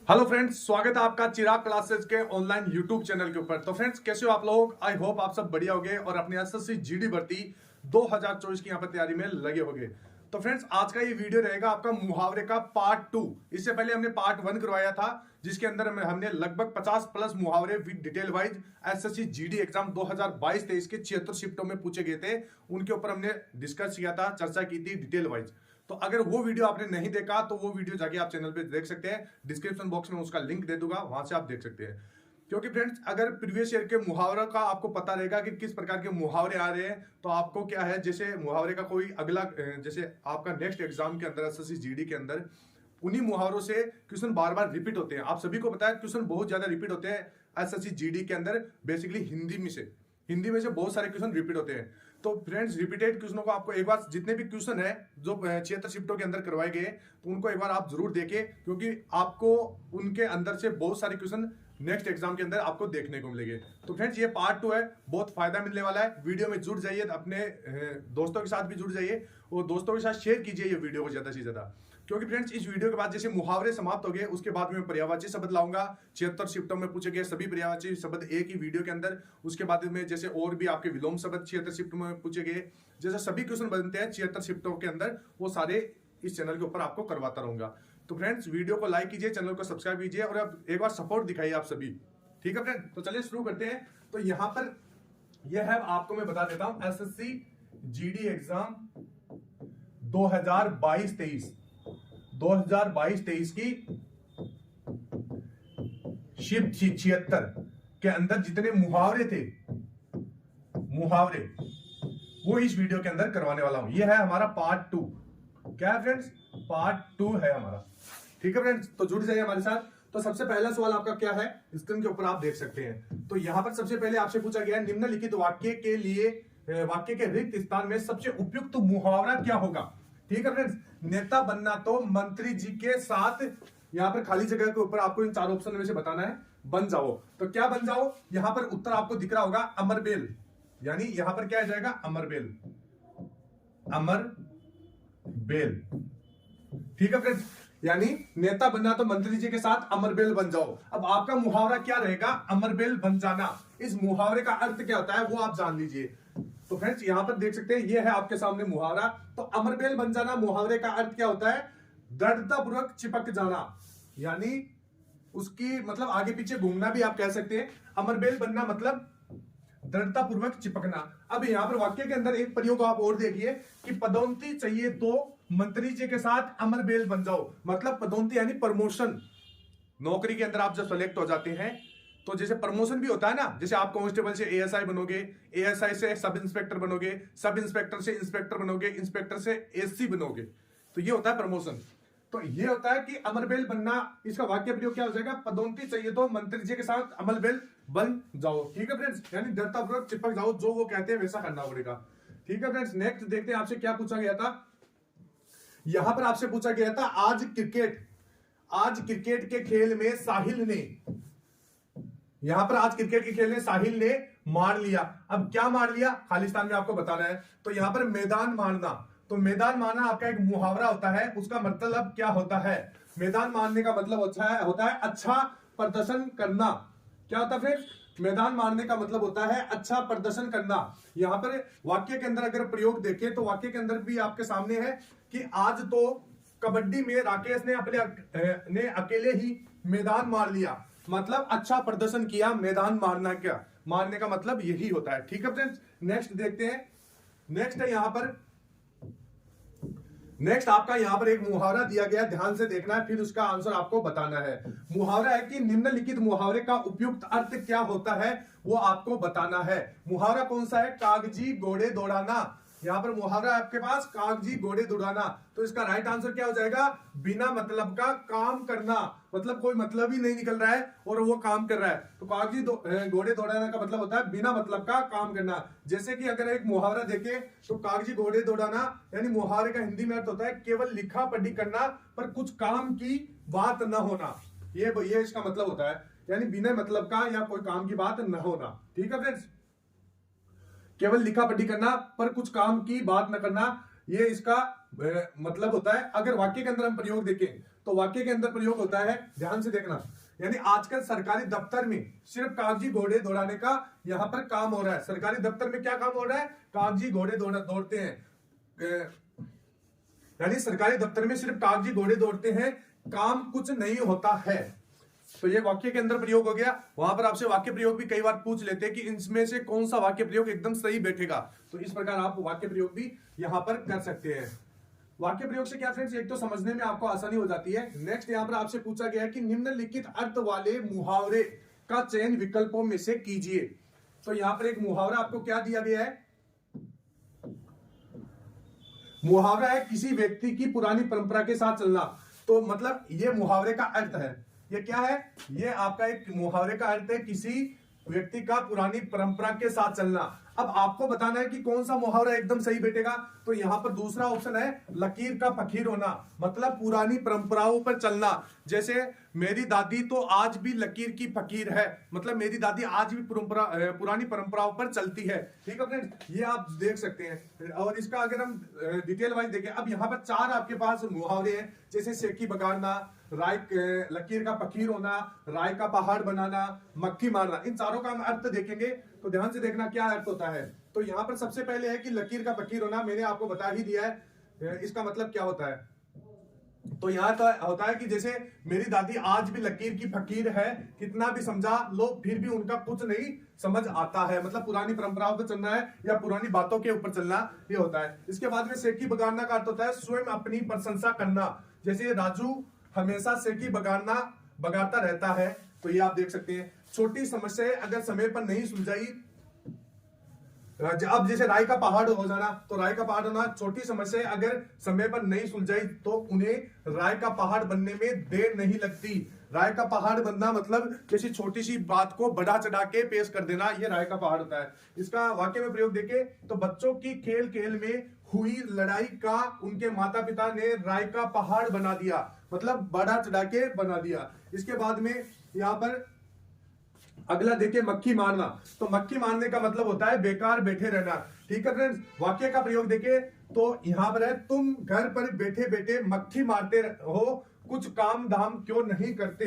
Hello friends, स्वागत है आपका चिराग क्लासेस के ऑनलाइन यूट्यूब चैनल के ऊपर। तो फ्रेंड्स, कैसे हो आप लोग? आई होप आप सब बढ़िया होगे और अपनी एसएससी जीडी भर्ती 2024 की यहाँ पर तैयारी में लगे होंगे। तो फ्रेंड्स, आज का ये वीडियो रहेगा आपका मुहावरे का पार्ट 2। इससे पहले हमने पार्ट 1 करवाया था, जिसके अंदर हमने लगभग 50 प्लस मुहावरे with detail wise SSC GD exam 2022-23 के 76 शिफ्टों में पूछे गए थे। उनके ऊपर हमने डिस्कस किया था, चर्चा की थी डिटेल वाइज। तो अगर वो वीडियो आपने नहीं देखा तो वो वीडियो जाके आप चैनल पे देख सकते हैं। डिस्क्रिप्शन बॉक्स में उसका लिंक दे दूंगा, वहां से आप देख सकते हैं। क्योंकि फ्रेंड्स, अगर प्रीवियस ईयर के मुहावरा का आपको पता रहेगा कि किस प्रकार के मुहावरे आ रहे हैं, तो आपको क्या है, जैसे मुहावरे का कोई अगला जैसे आपका नेक्स्ट एग्जाम के अंदर एसएससी जीडी के अंदर उन्हीं मुहावरों से क्वेश्चन बार बार रिपीट होते हैं। आप सभी को पता है क्वेश्चन बहुत ज्यादा रिपीट होते हैं एसएससी जीडी के अंदर। बेसिकली हिंदी में से बहुत सारे क्वेश्चन रिपीट होते हैं। तो फ्रेंड्स, रिपीटेड क्वेश्चनों को आपको एक बार, जितने भी क्वेश्चन है जो 76 शिफ्टों के अंदर करवाए गए, तो उनको एक बार आप जरूर देखें, क्योंकि आपको उनके अंदर से बहुत सारे क्वेश्चन नेक्स्ट एग्जाम के अंदर आपको देखने को मिलेंगे। तो फ्रेंड्स, ये पार्ट 2 है, बहुत फायदा मिलने वाला है। वीडियो में जुड़ जाइए, अपने दोस्तों के साथ भी जुड़ जाइए और दोस्तों के साथ शेयर कीजिए ये वीडियो को ज्यादा से ज्यादा। क्योंकि फ्रेंड्स, इस वीडियो के बाद जैसे मुहावरे समाप्त हो गए, उसके बाद में पर्यायवाची शब्द लाऊंगा। 76 शिफ्टों में पूछे गए सभी पर्यायवाची शब्द एक ही वीडियो के अंदर। उसके बाद में जैसे और भी आपके विलोम शब्द 76 शिफ्टों में पूछे गए, जैसे सभी क्वेश्चन बनते हैं 76 शिफ्टों के अंदर, वो सारे इस चैनल के ऊपर आपको करवाता रहूंगा। तो फ्रेंड्स, वीडियो को लाइक कीजिए, चैनल को सब्सक्राइब कीजिए और अब एक बार सपोर्ट दिखाइए आप सभी। ठीक है फ्रेंड, तो चलिए शुरू करते हैं। तो यहाँ पर यह है, आपको मैं बता देता हूं, एसएससी जीडी एग्जाम 2022-23 की शिफ्ट 76 के अंदर जितने मुहावरे थे, वो इस वीडियो के अंदर करवाने वाला हूं। ये है हमारा पार्ट 2। क्या है फ्रेंड्स? पार्ट 2 है हमारा। ठीक है फ्रेंड्स, तो जुड़ जाइए हमारे साथ। तो सबसे पहला सवाल आपका क्या है, स्क्रीन के ऊपर आप देख सकते हैं। तो यहां पर सबसे पहले आपसे पूछा गया है, निम्नलिखित वाक्य के लिए वाक्य के रिक्त स्थान में सबसे उपयुक्त मुहावरा क्या होगा। ठीक है फ्रेंड्स, नेता बनना तो मंत्री जी के साथ, यहां पर खाली जगह के ऊपर आपको इन चार ऑप्शन में से बताना है। बन जाओ, तो क्या बन जाओ? यहां पर उत्तर आपको दिख रहा होगा अमरबेल, यानी यहां पर क्या आ जाएगा? अमरबेल। ठीक है फ्रेंड्स, यानी नेता बनना तो मंत्री जी के साथ अमरबेल बन जाओ। अब आपका मुहावरा क्या रहेगा? अमरबेल बन जाना। इस मुहावरे का अर्थ क्या होता है वो आप जान लीजिए। तो फ्रेंड्स, यहां पर देख सकते हैं, ये है आपके सामने मुहावरा। तो अमरबेल बन जाना मुहावरे का अर्थ क्या होता है? दृढ़तापूर्वक चिपक जाना, यानी उसकी मतलब आगे पीछे घूमना भी आप कह सकते हैं। अमरबेल बनना मतलब दृढ़तापूर्वक चिपकना। अब यहां पर वाक्य के अंदर एक प्रयोग आप और देखिए कि पदोन्नति चाहिए तो मंत्री जी के साथ अमरबेल बन जाओ। मतलब पदोन्नति यानी प्रमोशन। नौकरी के अंदर आप जब सेलेक्ट हो जाते हैं, तो जैसे प्रमोशन भी होता है ना, जैसे आप कांस्टेबल से एएसआई बनोगे, एएसआई से सब इंस्पेक्टर बनोगे, सब इंस्पेक्टर से इंस्पेक्टर बनोगे, इंस्पेक्टर से एससी बनोगे, तो ये होता है प्रमोशन। तो ये होता है कि अमरबेल बनना, इसका वाक्य प्रयोग क्या हो जाएगा? पदोन्नति चाहिए तो मंत्री जी के साथ अमरबेल बन जाओ। ठीक है फ्रेंड्स, यानी दृढ़तापूर्वक चिपक जाओ, जो वो कहते हैं वैसा करना पड़ेगा। ठीक है फ्रेंड्स, नेक्स्ट देखते हैं आपसे क्या पूछा गया था। यहां पर आपसे पूछा गया था, आज क्रिकेट के खेल में साहिल ने, यहां पर आज क्रिकेट के खेल में साहिल ने मार लिया। अब क्या मार लिया? खालिस्तान में आपको बताना है। तो यहां पर मैदान मारना, तो मैदान मारना आपका एक मुहावरा होता है। उसका मतलब क्या होता है? मैदान मारने का मतलब होता है अच्छा प्रदर्शन करना। क्या होता है फ्रेंड्स? मैदान मारने का मतलब होता है अच्छा प्रदर्शन करना। यहां पर वाक्य के अंदर अगर प्रयोग देखें, तो वाक्य के अंदर भी आपके सामने है कि आज तो कबड्डी में राकेश ने अकेले ही मैदान मार लिया। मतलब अच्छा प्रदर्शन किया। मैदान मारने का मतलब यही होता है। ठीक है फ्रेंड्स, नेक्स्ट देखते हैं। नेक्स्ट आपका यहां पर एक मुहावरा दिया गया, ध्यान से देखना है, फिर उसका आंसर आपको बताना है। मुहावरा है कि निम्नलिखित मुहावरे का उपयुक्त अर्थ क्या होता है, वो आपको बताना है। मुहावरा कौन सा है? कागजी घोड़े दौड़ाना। यहां पर मुहावरा आपके पास कागजी घोड़े दौड़ाना। तो इसका राइट आंसर क्या हो जाएगा? बिना मतलब का काम करना। मतलब कोई मतलब ही नहीं निकल रहा है और वो काम कर रहा है, तो कागजी घोड़े दौड़ाना का मतलब होता है बिना मतलब का काम करना। जैसे कि अगर एक मुहावरा देखें, तो कागजी घोड़े दौड़ाना यानी मुहावरे का हिंदी में अर्थ होता है केवल लिखा पढ़ी करना पर कुछ काम की बात न होना। ये इसका मतलब होता है, यानी बिना मतलब का या कोई काम की बात न होना। ठीक है फ्रेंड्स, केवल लिखा पढ़ी करना पर कुछ काम की बात न करना, ये इसका मतलब होता है। अगर वाक्य के अंदर हम प्रयोग देखें, तो वाक्य के अंदर प्रयोग होता है, ध्यान से देखना, यानी आजकल सरकारी दफ्तर में सिर्फ कागजी घोड़े दौड़ाने का यहां पर काम हो रहा है। सरकारी दफ्तर में क्या काम हो रहा है? कागजी घोड़े दौड़ते हैं, यानी सरकारी दफ्तर में सिर्फ कागजी घोड़े दौड़ते हैं, काम कुछ नहीं होता है। तो ये वाक्य के अंदर प्रयोग हो गया। वहां पर आपसे वाक्य प्रयोग भी कई बार पूछ लेते हैं कि इनमें से कौन सा वाक्य प्रयोग एकदम सही बैठेगा, तो इस प्रकार आप वाक्य प्रयोग भी यहां पर कर सकते हैं। वाक्य प्रयोग से क्या फ्रेंड्स, एक तो समझने में आपको आसानी हो जाती है। नेक्स्ट यहां पर आपसे पूछा गया है कि निम्नलिखित अर्थ वाले मुहावरे का चयन विकल्पों में से कीजिए। तो यहां पर एक मुहावरा आपको क्या दिया गया है? मुहावरा है किसी व्यक्ति की पुरानी परंपरा के साथ चलना। तो मतलब ये मुहावरे का अर्थ है, ये क्या है? ये आपका एक मुहावरे का अर्थ है किसी व्यक्ति का पुरानी परंपरा के साथ चलना। अब आपको बताना है कि कौन सा मुहावरा एकदम सही बैठेगा। तो यहां पर दूसरा ऑप्शन है लकीर का फकीर होना, मतलब पुरानी परंपराओं पर चलना। जैसे मेरी दादी तो आज भी लकीर की फकीर है, मतलब मेरी दादी आज भी पुरानी परंपराओं पर चलती है। ठीक है फ्रेंड्स, ये आप देख सकते हैं। और इसका अगर हम डिटेल वाइज देखें, अब यहाँ पर 4 आपके पास मुहावरे हैं, जैसे सेकी बगाड़ना, राय लकीर का फकीर होना, राय का पहाड़ बनाना, मक्खी मारना। इन चारों का हम अर्थ देखेंगे, तो ध्यान से देखना क्या अर्थ होता है। तो यहाँ पर सबसे पहले है कि लकीर का फकीर होना, मैंने आपको बता ही दिया है इसका मतलब क्या होता है। तो यहाँ तो होता है कि जैसे मेरी दादी आज भी लकीर की फकीर है, कितना भी समझा लो फिर भी उनका कुछ नहीं समझ आता है, मतलब पुरानी परंपराओं पर चलना है या पुरानी बातों के ऊपर चलना, ये होता है। इसके बाद में सेकी बगाड़ना का अर्थ होता है स्वयं अपनी प्रशंसा करना। जैसे राजू हमेशा सेकी बगाड़ता रहता है, तो ये आप देख सकते हैं। छोटी समस्या अगर समय पर नहीं सुलझाई, अब जैसे राय का पहाड़ हो जाना, तो राय का पहाड़ होना, छोटी समस्या अगर समय पर नहीं सुलझाई तो उन्हें राय का पहाड़ बनने में देर नहीं लगती। राय का पहाड़ बनना मतलब किसी छोटी सी बात को बढ़ा चढ़ा के पेश कर देना, ये राय का पहाड़ होता है। इसका वाक्य में प्रयोग देखे तो बच्चों की खेल खेल में हुई लड़ाई का उनके माता पिता ने राय का पहाड़ बना दिया, मतलब बढ़ा चढ़ा के बना दिया। इसके बाद में यहाँ पर अगला देखिए मक्खी मारना। तो मक्खी मारने का मतलब होता है बेकार बैठे रहना। ठीक है फ्रेंड्स, वाक्य का प्रयोग देखें तो यहां पर है तुम घर पर बैठे बैठे मक्खी मारते हो, कुछ काम धाम क्यों नहीं करते।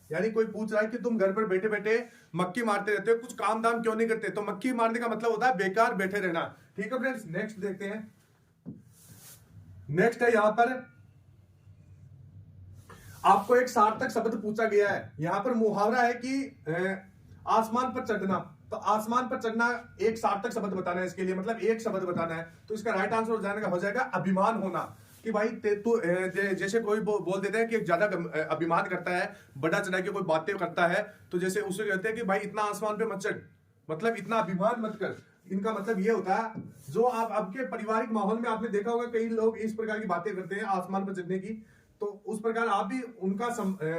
यानी कोई पूछ रहा है कि तुम घर पर बैठे बैठे मक्खी मारते रहते हो, कुछ काम धाम क्यों नहीं करते। तो मक्खी मारने का मतलब होता है बेकार बैठे रहना। ठीक है फ्रेंड्स, नेक्स्ट देखते हैं। नेक्स्ट है यहां पर आपको एक सार्थक शब्द पूछा गया है। यहां पर मुहावरा है कि आसमान पर चढ़ना। तो आसमान पर चढ़ना एक सार्थक शब्द बताना है इसके लिए, मतलब एक शब्द बताना है। तो इसका राइट आंसर हो जाएगा अभिमान होना। कि भाई तू जैसे कोई बोल देते हैं कि ज्यादा अभिमान करता है, बड़ा चढ़ा के कोई बातें करता है, तो जैसे उसे कहते हैं कि भाई इतना आसमान पे मत चढ़, मतलब इतना अभिमान मत कर। इनका मतलब ये होता है, जो आप आपके पारिवारिक माहौल में आपने देखा होगा कई लोग इस प्रकार की बातें करते हैं आसमान पर चढ़ने की, तो उस प्रकार आप भी उनका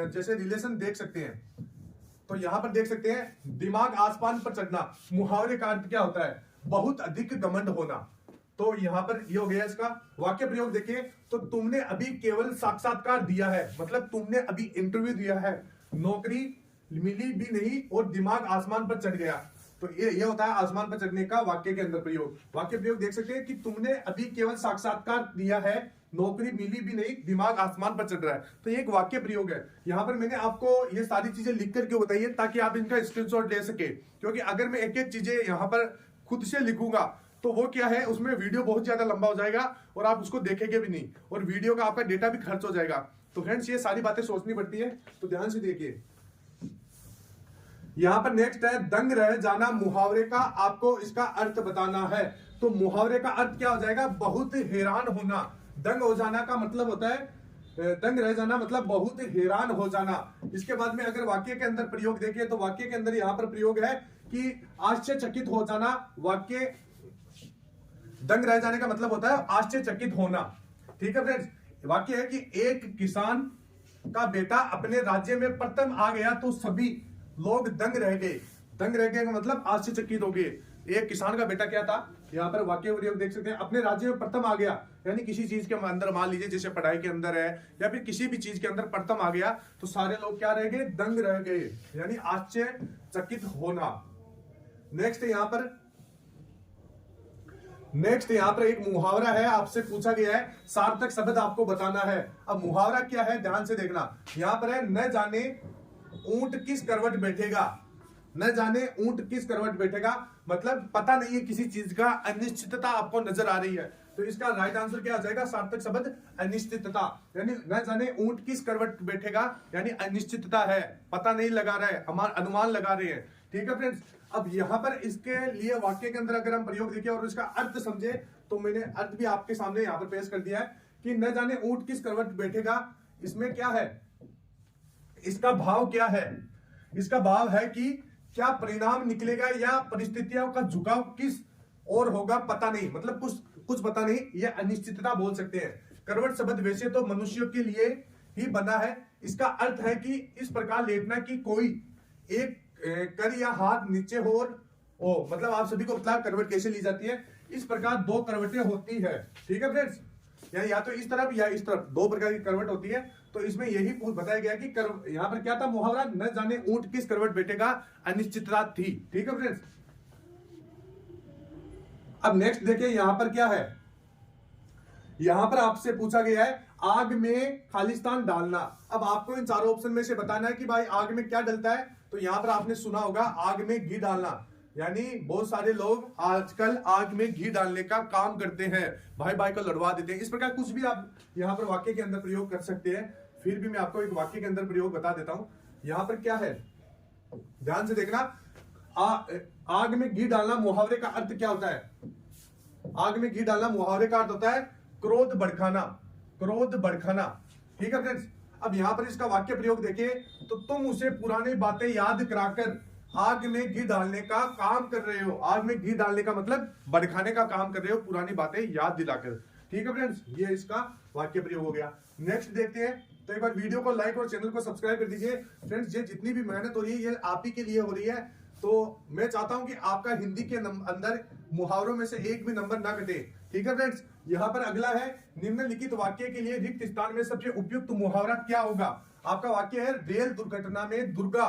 जैसे रिलेशन देख सकते हैं। तो यहां पर देख सकते हैं दिमाग आसमान पर चढ़ना, मुहावरे का अर्थ क्या होता है? बहुत अधिक घमंड होना। तो यहां पर ये हो गया इसका वाक्य प्रयोग। देखिए तो तुमने अभी केवल साक्षात्कार दिया है, मतलब तुमने अभी इंटरव्यू दिया है, नौकरी मिली भी नहीं और दिमाग आसमान पर चढ़ गया। तो ये होता है आसमान पर चढ़ने का वाक्य के अंदर प्रयोग। वाक्य प्रयोग देख सकते हैं कि तुमने अभी केवल साक्षात्कार दिया है, नौकरी मिली भी नहीं, दिमाग आसमान पर चढ़ रहा है। तो ये एक वाक्य प्रयोग है। यहां पर मैंने आपको ये सारी चीजें लिख करके बताई है ताकि आप इनका स्क्रीनशॉट ले सके, क्योंकि अगर मैं एक एक चीजें यहां पर खुद से लिखूंगा तो वो क्या है, उसमें वीडियो बहुत ज्यादा लंबा हो जाएगा और आप उसको देखेंगे भी नहीं, और वीडियो का आपका डेटा भी खर्च हो जाएगा। तो फ्रेंड्स ये सारी बातें सोचनी पड़ती है, तो ध्यान से देखिए। यहां पर नेक्स्ट है दंग रह जाना। मुहावरे का आपको इसका अर्थ बताना है। तो मुहावरे का अर्थ क्या हो जाएगा? बहुत हैरान होना। दंग हो जाना का मतलब होता है, दंग रह जाना मतलब बहुत हैरान हो जाना। इसके बाद में अगर वाक्य के अंदर प्रयोग देखें तो वाक्य के अंदर यहां पर प्रयोग है कि आश्चर्यचकित हो जाना। वाक्य दंग रह जाने का मतलब होता है आश्चर्यचकित होना। ठीक है फ्रेंड्स, वाक्य है कि एक किसान का बेटा अपने राज्य में प्रथम आ गया तो सभी लोग दंग रह गए। दंग रह गए का मतलब आश्चर्यचकित हो गए। एक किसान का बेटा क्या था, यहाँ पर वाक्य प्रयोग देख सकते हैं, अपने राज्य में प्रथम आ गया, यानी किसी चीज के अंदर मान लीजिए जैसे पढ़ाई के अंदर है या फिर किसी भी चीज के अंदर प्रथम आ गया तो सारे लोग क्या रह गए? दंग रह गए, यानी आश्चर्यचकित होना। नेक्स्ट यहाँ पर नेक्स्ट यहाँ पर एक मुहावरा है, आपसे पूछा गया है सार्थक शब्द आपको बताना है। अब मुहावरा क्या है ध्यान से देखना, यहाँ पर है न जाने ऊंट किस करवट बैठेगा। न जाने ऊंट किस करवट बैठेगा मतलब पता नहीं है किसी चीज का, अनिश्चितता आपको नजर आ रही है। तो इसका राइट आंसर क्या आ जाएगा, सार्थक शब्द अनिश्चितता। यानी न जाने ऊंट किस करवट बैठेगा यानी अनिश्चितता है, पता नहीं लगा रहा है, हमारा अनुमान लगा रहे हैं। ठीक है फ्रेंड्स, अब यहाँ पर इसके लिए वाक्य के अंदर अगर हम प्रयोग देखें और इसका अर्थ समझे तो मैंने अर्थ भी आपके सामने यहाँ पर पेश कर दिया है कि न जाने ऊंट किस करवट बैठेगा। इसमें क्या है, इसका भाव क्या है, इसका भाव है कि क्या परिणाम निकलेगा या परिस्थितियों का झुकाव किस और होगा पता नहीं, मतलब कुछ पता नहीं, यह अनिश्चितता बोल सकते हैं। करवट शब्द वैसे तो मनुष्यों के लिए ही बना है, इसका अर्थ है कि इस प्रकार लेटना कि कोई एक कर या हाथ नीचे हो मतलब आप सभी को पता है करवट कैसे ली जाती है, इस प्रकार दो करवटें होती है। ठीक है फ्रेंड्स, या तो इस तरफ या इस तरफ दो प्रकार की करवट होती है। तो इसमें यही बताया गया कि यहाँ पर क्या था मुहावरा, न जाने ऊंट किस करवट बैठेगा, अनिश्चितता थी। ठीक है फ्रेंड्स, अब नेक्स्ट देखिए यहाँ पर क्या है, यहां पर आपसे पूछा गया है आग में खालिस्तान डालना। अब आपको इन चारों ऑप्शन में से बताना है कि भाई आग में क्या डलता है। तो यहां पर आपने सुना होगा आग में घी डालना, यानी बहुत सारे लोग आजकल आग में घी डालने का काम करते हैं, भाई भाई को लड़वा देते हैं। इस प्रकार कुछ भी आप यहाँ पर वाक्य के अंदर प्रयोग कर सकते हैं। फिर भी मैं आपको एक वाक्य के अंदर प्रयोग बता देता हूं। यहां पर क्या है ध्यान से देखना, आग में घी डालना मुहावरे का अर्थ क्या होता है। आग में घी डालना मुहावरे का अर्थ होता है क्रोध भड़काना, क्रोध भड़काना। ठीक है फ्रेंड्स, अब यहां पर इसका वाक्य प्रयोग देखिए तो तुम उसे पुरानी बातें याद कराकर आग में घी डालने का काम कर रहे हो। आग में घी डालने का मतलब भड़काने का काम कर रहे हो, पुरानी बातें याद दिलाकर। ठीक है फ्रेंड्स, ये इसका वाक्य प्रयोग हो गया। नेक्स्ट देखते हैं, तो एक बार वीडियो को लाइक और चैनल को सब्सक्राइब कर दीजिए। फ्रेंड्स, ये जितनी भी मेहनत हो रही है ये आप ही के लिए हो रही है। तो मैं चाहता हूं कि आपका हिंदी के अंदर मुहावरों में से एक भी नंबर ना घटे। ठीक है फ्रेंड्स, यहाँ पर अगला है निम्नलिखित वाक्य के लिए रिक्त स्थान में सबसे उपयुक्त मुहावरा क्या होगा। आपका वाक्य है रेल दुर्घटना में दुर्गा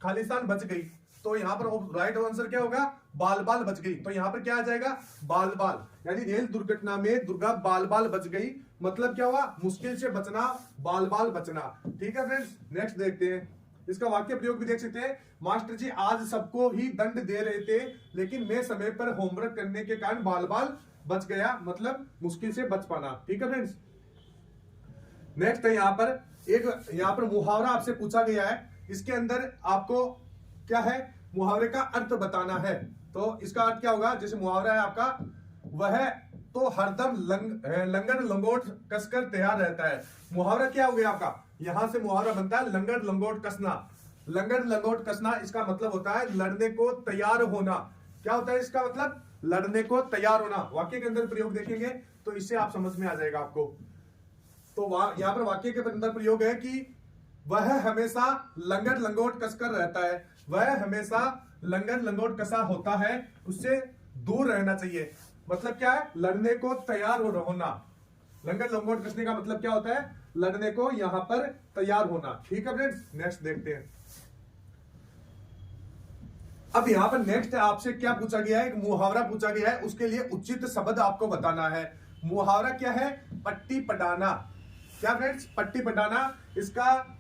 खालिस्तान बच गई। तो यहाँ पर राइट आंसर क्या होगा, बाल बाल बच गई। तो यहाँ पर क्या आ जाएगा, बाल बाल, यानी रेल दुर्घटना में दुर्गा बाल बाल बच गई, मतलब क्या हुआ, मुश्किल से बचना, बाल बाल बचना। ठीक है फ्रेंड्स, नेक्स्ट देखते हैं, इसका वाक्य प्रयोग भी देख सकते हैं। मास्टर जी आज सबको ही दंड दे रहे थे लेकिन मैं समय पर होमवर्क करने के कारण बाल बाल बच गया, मतलब मुश्किल से बच पाना। ठीक है फ्रेंड्स, नेक्स्ट है यहाँ पर मुहावरा आपसे पूछा गया है, इसके अंदर आपको क्या है, मुहावरे का अर्थ बताना है। तो इसका अर्थ क्या होगा, जैसे मुहावरा है आपका, वह तो हरदम लंगड़ लंगोट कसकर तैयार रहता है। मुहावरा क्या हो गया आपका, यहां से मुहावरा बनता है लंगड़ लंगोट कसना। लंगड़ लंगोट कसना इसका मतलब होता है लड़ने को तैयार होना। क्या होता है इसका मतलब, लड़ने को तैयार होना। वाक्य के अंदर प्रयोग देखेंगे तो इससे आप समझ में आ जाएगा आपको। तो यहाँ पर वाक्य के अंदर प्रयोग है कि वह हमेशा लंगड़ लंगोट कसकर रहता है, वह हमेशा लंगड़ लंगोट कसा होता है, उससे दूर रहना चाहिए। मतलब क्या है, लड़ने को तैयार होना। लंगड़ लंगोट कसने का मतलब क्या होता है, लड़ने को यहां पर तैयार होना। ठीक है फ्रेंड्स, नेक्स्ट देखते हैं। अब यहां पर नेक्स्ट आपसे क्या पूछा गया है, एक मुहावरा पूछा गया है, उसके लिए उचित शब्द आपको बताना है। मुहावरा क्या है, पट्टी पटाना। क्या फ्रेंड्स, पट्टी पटाना, इसका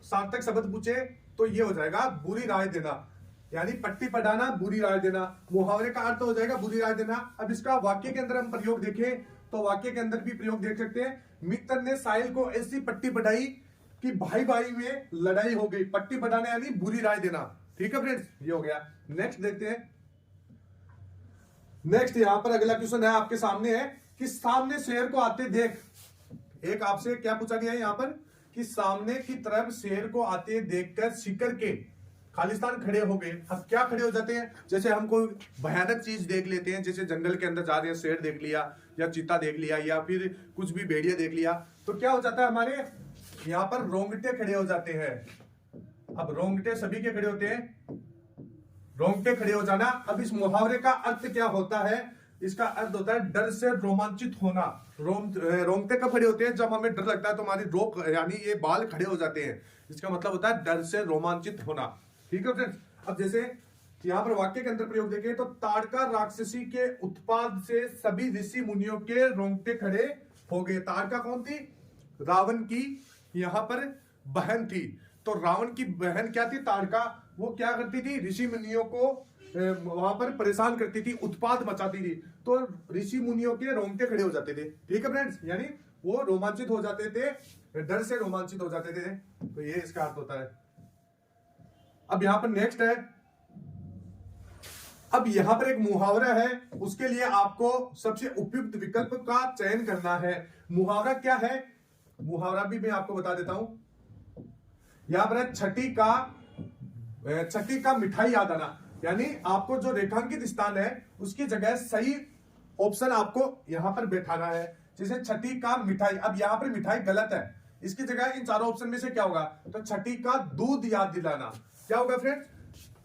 सार्थक शब्द पूछे तो ये हो जाएगा बुरी राय देना, यानी पट्टी पटाना बुरी राय देना। मुहावरे का अर्थ हो जाएगा बुरी राय देना। अब इसका वाक्य के अंदर हम प्रयोग देखें तो वाक्य के अंदर भी प्रयोग देख सकते हैं। मित्र ने साहिल को ऐसी पट्टी पटाई कि भाई भाई में लड़ाई हो गई। पट्टी पटाना यानी बुरी राय देना। ठीक है फ्रेंड्स, ये हो गया। नेक्स्ट देखते हैं, नेक्स्ट यहां पर अगला क्वेश्चन है आपके सामने है कि सामने शेर को आते देख। एक आपसे क्या पूछा गया है यहां पर कि सामने की तरफ शेर को आते देखकर शिकर के खालिस्तान खड़े हो गए। हम क्या खड़े हो जाते हैं, जैसे हम कोई भयानक चीज देख लेते हैं, जैसे जंगल के अंदर जा रहे हैं, शेर देख लिया या चीता देख लिया या फिर कुछ भी भेड़िया देख लिया, तो क्या हो जाता है, हमारे यहाँ पर रोंगटे खड़े हो जाते हैं। अब रोंगटे सभी के खड़े होते हैं, रोंगटे खड़े हो जाना। अब इस मुहावरे का अर्थ क्या होता है, इसका अर्थ होता है डर से रोमांचित होना। रोंगटे कब खड़े होते हैं, जब हमें डर लगता है तो हमारी रोक यानी ये बाल खड़े हो जाते हैं। इसका मतलब होता है डर से रोमांचित होना। ठीक है फ्रेंड्स, अब जैसे तो यहां पर वाक्य के अंदर प्रयोग देखें तो ताड़का राक्षसी के उत्पाद से सभी ऋषि मुनियों के रोंगटे खड़े हो गए। ताड़का कौन थी? रावण की यहां पर बहन थी। तो रावण की बहन क्या थी? ताड़का। वो क्या करती थी? ऋषि मुनियों को वहां पर परेशान करती थी, उत्पाद मचाती थी। तो ऋषि मुनियों के रोंगटे खड़े हो जाते थे। ठीक है फ्रेंड्स, यानी वो रोमांचित हो जाते थे, डर से रोमांचित हो जाते थे। तो ये इसका अर्थ होता है। अब यहां पर नेक्स्ट है, अब यहां पर एक मुहावरा है, उसके लिए आपको सबसे उपयुक्त विकल्प का चयन करना है। मुहावरा क्या है? मुहावरा भी मैं आपको बता देता हूं। यहां पर है छठी का मिठाई याद आना। यानी आपको जो रेखांकित स्थान है उसकी जगह सही ऑप्शन आपको यहां पर बैठाना है। जैसे छठी का मिठाई, अब यहां पर मिठाई गलत है, इसकी जगह इन चारों ऑप्शन में से क्या होगा? तो छठी का दूध याद दिलाना। क्या होगा फ्रेंड्स?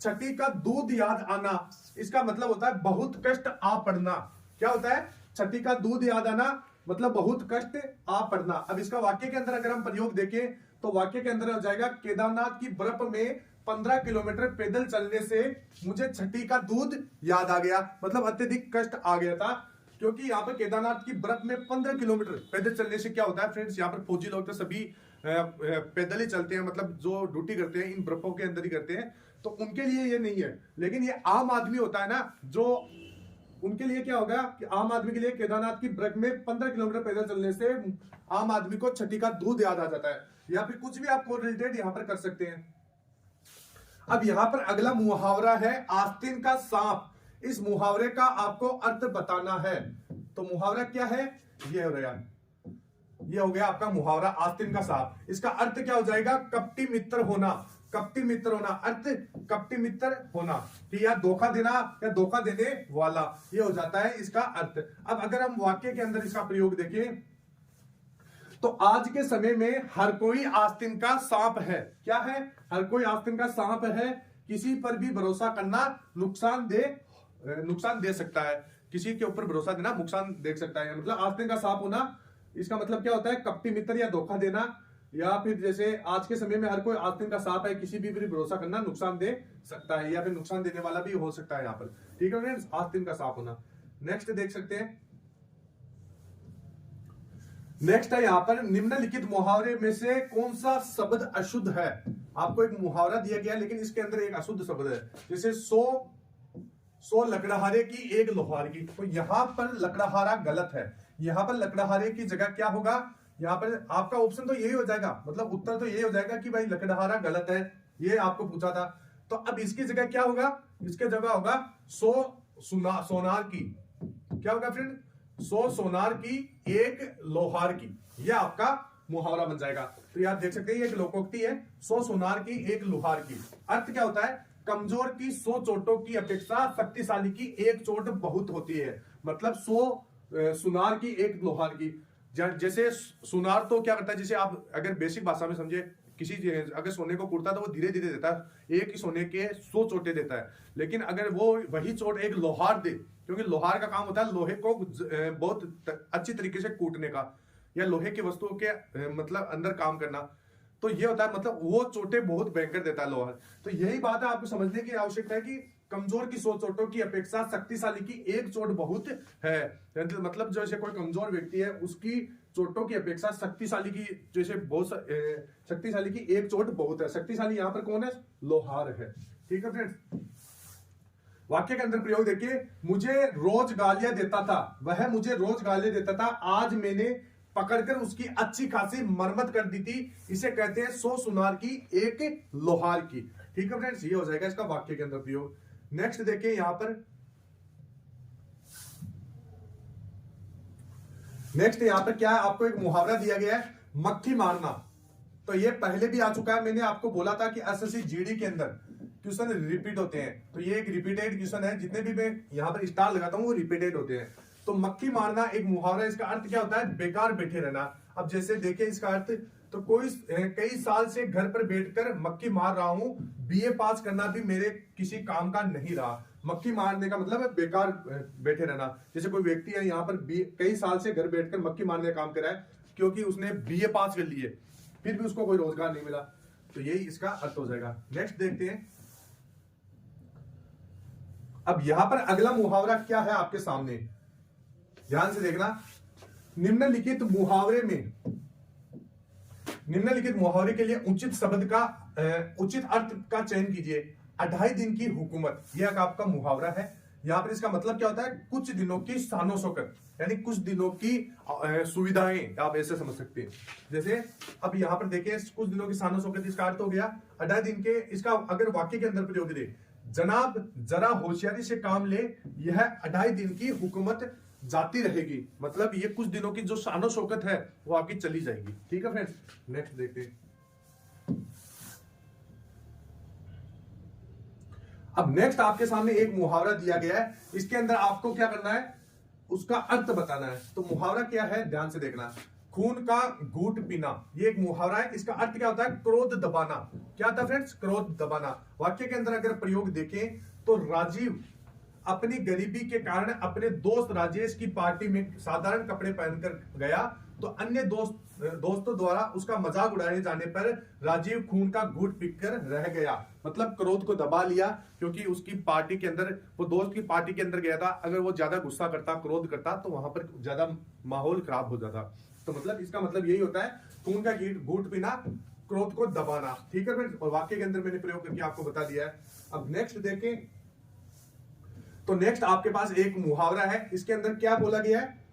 छठी का दूध याद आना, इसका मतलब होता है बहुत कष्ट आ पड़ना। क्या होता है? छठी का दूध याद आना मतलब बहुत कष्ट आ पड़ना। अब इसका वाक्य के अंदर अगर हम प्रयोग देखें तो वाक्य के अंदर हो जाएगा, केदारनाथ की बर्फ में 15 किलोमीटर पैदल चलने से मुझे छठी का दूध याद आ गया। मतलब अत्यधिक कष्ट आ गया था, क्योंकि यहाँ पर केदारनाथ की बर्फ में 15 किलोमीटर पैदल चलने से क्या होता है फ्रेंड्स, यहाँ पर फौजी लोग तो सभी पैदल ही चलते हैं, मतलब जो ड्यूटी करते हैं इन बर्फों के अंदर ही करते हैं, तो उनके लिए ये नहीं है। लेकिन ये आम आदमी होता है ना, जो उनके लिए क्या होगा कि आम आदमी के लिए केदारनाथ की बर्फ में 15 किलोमीटर पैदल चलने से आम आदमी को छठी का दूध याद आ जाता है, या फिर कुछ भी आप कोरिलेटेड यहां पर कर सकते हैं। अब यहां पर अगला मुहावरा है आस्तीन का सांप। इस मुहावरे का आपको अर्थ बताना है। तो मुहावरा क्या है? ये हो गया, ये हो गया आपका मुहावरा आस्तीन का सांप। इसका अर्थ क्या हो जाएगा? कपटी मित्र होना। कपटी मित्र होना, अर्थ कपटी मित्र होना, कि या धोखा देना या धोखा देने वाला, ये हो जाता है इसका अर्थ। अब अगर हम वाक्य के अंदर इसका प्रयोग देखें तो आज के समय में हर कोई आस्तीन का सांप है। क्या है? हर कोई आस्तीन का सांप है। किसी पर भी भरोसा करना नुकसान दे सकता है। किसी के ऊपर भरोसा देना नुकसान दे सकता है। मतलब आस्तीन का सांप होना, इसका मतलब क्या होता है? कपटी मित्र या धोखा देना, या फिर जैसे आज के समय में हर कोई आस्तीन का सांप है, किसी भी भरोसा करना नुकसान दे सकता है, या फिर नुकसान देने वाला भी हो सकता है यहाँ पर। ठीक है फ्रेंड्स, आस्तीन का सांप होना। नेक्स्ट देख सकते हैं, नेक्स्ट है यहाँ पर निम्नलिखित मुहावरे में से कौन सा शब्द अशुद्ध है? आपको एक मुहावरा दिया गया लेकिन इसके अंदर एक अशुद्ध शब्द है। जैसे 100 लकड़हारे की एक लोहार की, तो यहां पर लकड़हारा गलत है। यहां पर लकड़हारे की जगह क्या होगा? यहां पर आपका ऑप्शन तो यही हो जाएगा, मतलब उत्तर तो यही हो जाएगा कि भाई लकड़हारा गलत है, ये आपको पूछा था। तो अब इसकी जगह क्या होगा? इसके जगह होगा 100 सोनार की। क्या होगा फ्रेंड? 100 सोनार की एक लोहार की, यह आपका मुहावरा बन जाएगा। तो यार देख सकते हैं ये एक लोकोक्ति है, 100 सोनार की एक लोहार की। अर्थ क्या होता है? कमजोर की 100 चोटों की अपेक्षा शक्तिशाली की एक चोट बहुत होती है। मतलब 100 सुनार की एक लोहार की। जैसे सुनार तो क्या करता है, जैसे आप अगर बेसिक भाषा में समझे, किसी अगर सोने को कूटता है तो वो धीरे धीरे देता है, एक ही सोने के 100 चोटे देता है। लेकिन अगर वो वही चोट एक लोहार दे, क्योंकि लोहार का काम होता है लोहे को बहुत अच्छी तरीके से कूटने का, या लोहे की वस्तुओं के मतलब अंदर काम करना, तो ये होता है, मतलब वो चोटे बहुत भयंकर देता है लोहार। तो यही बात है, आपको समझने की आवश्यकता है कि कमजोर की 100 चोटों की अपेक्षा शक्तिशाली की एक चोट बहुत है। मतलब जैसे कोई कमजोर व्यक्ति है, उसकी चोटों की अपेक्षा शक्तिशाली की जैसे बहुत शक्तिशाली की एक चोट बहुत है। शक्तिशाली यहां पर कौन है? लोहार है। ठीक है फ्रेंड्स, वाक्य के अंदर प्रयोग देखिए, मुझे रोज गालियां देता था, वह मुझे रोज गालियां देता था, आज मैंने पकड़कर उसकी अच्छी खासी मरम्मत कर दी थी। इसे कहते हैं 100 सुनार की एक लोहार की। ठीक है फ्रेंड्स, ये हो जाएगा इसका वाक्य के अंदर प्रयोग। नेक्स्ट देखिए यहां पर, नेक्स्ट यहां पर क्या है? आपको एक मुहावरा दिया गया है, मक्खी मारना। तो ये पहले भी आ चुका है, मैंने आपको बोला था कि एसएससी जीडी के अंदर क्वेश्चन रिपीट होते हैं। तो ये एक रिपीटेड क्वेश्चन है, जितने भी मैं यहां पर स्टार लगाता हूं वो रिपीटेड होते हैं। तो मक्खी मारना एक मुहावरा, इसका अर्थ क्या होता है? बेकार बैठे रहना। अब जैसे देखिए इसका अर्थ, तो कई साल से घर पर बैठकर मक्खी मार रहा हूं, बीए पास करना भी मेरे किसी काम का नहीं रहा। मक्खी मारने का मतलब है बेकार बैठे रहना। जैसे कोई व्यक्ति है यहाँ पर कई साल से घर बैठकर मक्खी मारने का काम कर रहा है, क्योंकि उसने बीए पास कर लिए, फिर भी उसको कोई रोजगार नहीं मिला। तो यही इसका अर्थ हो जाएगा। नेक्स्ट देखते हैं, अब यहां पर अगला मुहावरा क्या है आपके सामने, ध्यान से देखना। निम्नलिखित मुहावरे के लिए उचित शब्द का उचित अर्थ का चयन कीजिए। 2.5 दिन की हुकूमत, यह आपका मुहावरा है। यहां पर इसका मतलब क्या होता है, कुछ दिनों की शानो शौकत, यानी कुछ दिनों की सुविधाएं, आप ऐसे समझ सकते हैं। जैसे अब यहां पर देखिए, कुछ दिनों की शानो शौकत, इसका अर्थ हो गया 2.5 दिन के। इसका अगर वाक्य के अंदर प्रयोग दे, जनाब जरा होशियारी से काम ले, यह 2.5 दिन की हुकूमत जाती रहेगी, मतलब ये कुछ दिनों की जो शानो शौकत है वो आपकी चली जाएगी। ठीक है फ्रेंड्स, नेक्स्ट देखते हैं। अब नेक्स्ट आपके सामने एक मुहावरा दिया गया है, इसके अंदर आपको क्या करना है, उसका अर्थ बताना है। तो मुहावरा क्या है, ध्यान से देखना। खून का घूंट पीना, ये एक मुहावरा है। इसका अर्थ क्या होता है, क्रोध दबाना। क्या था फ्रेंड्स, क्रोध दबाना। वाक्य के अंदर अगर प्रयोग देखें तो राजीव अपनी गरीबी के कारण अपने दोस्त राजेश की पार्टी में साधारण कपड़े पहनकर गया, तो अन्य दोस्तों द्वारा उसका मजाक उड़ाए जाने पर राजीव खून का घूंट पीकर रह गया। मतलब क्रोध को दबा लिया, क्योंकि उसकी पार्टी के अंदर, वो दोस्त की पार्टी के अंदर गया था। अगर वो ज्यादा गुस्सा करता, क्रोध करता, तो वहां पर ज्यादा माहौल खराब हो जाता। तो मतलब इसका मतलब यही होता है, खून का घूंट पीना, क्रोध को दबाना। ठीक है फ्रेंड्स, और वाक्य के अंदर मैंने प्रयोग करके आपको बता दिया है। अब नेक्स्ट देखें, तो नेक्स्ट आपके पास एक मुहावरा है। इसके अंदर क्या बोला गया है,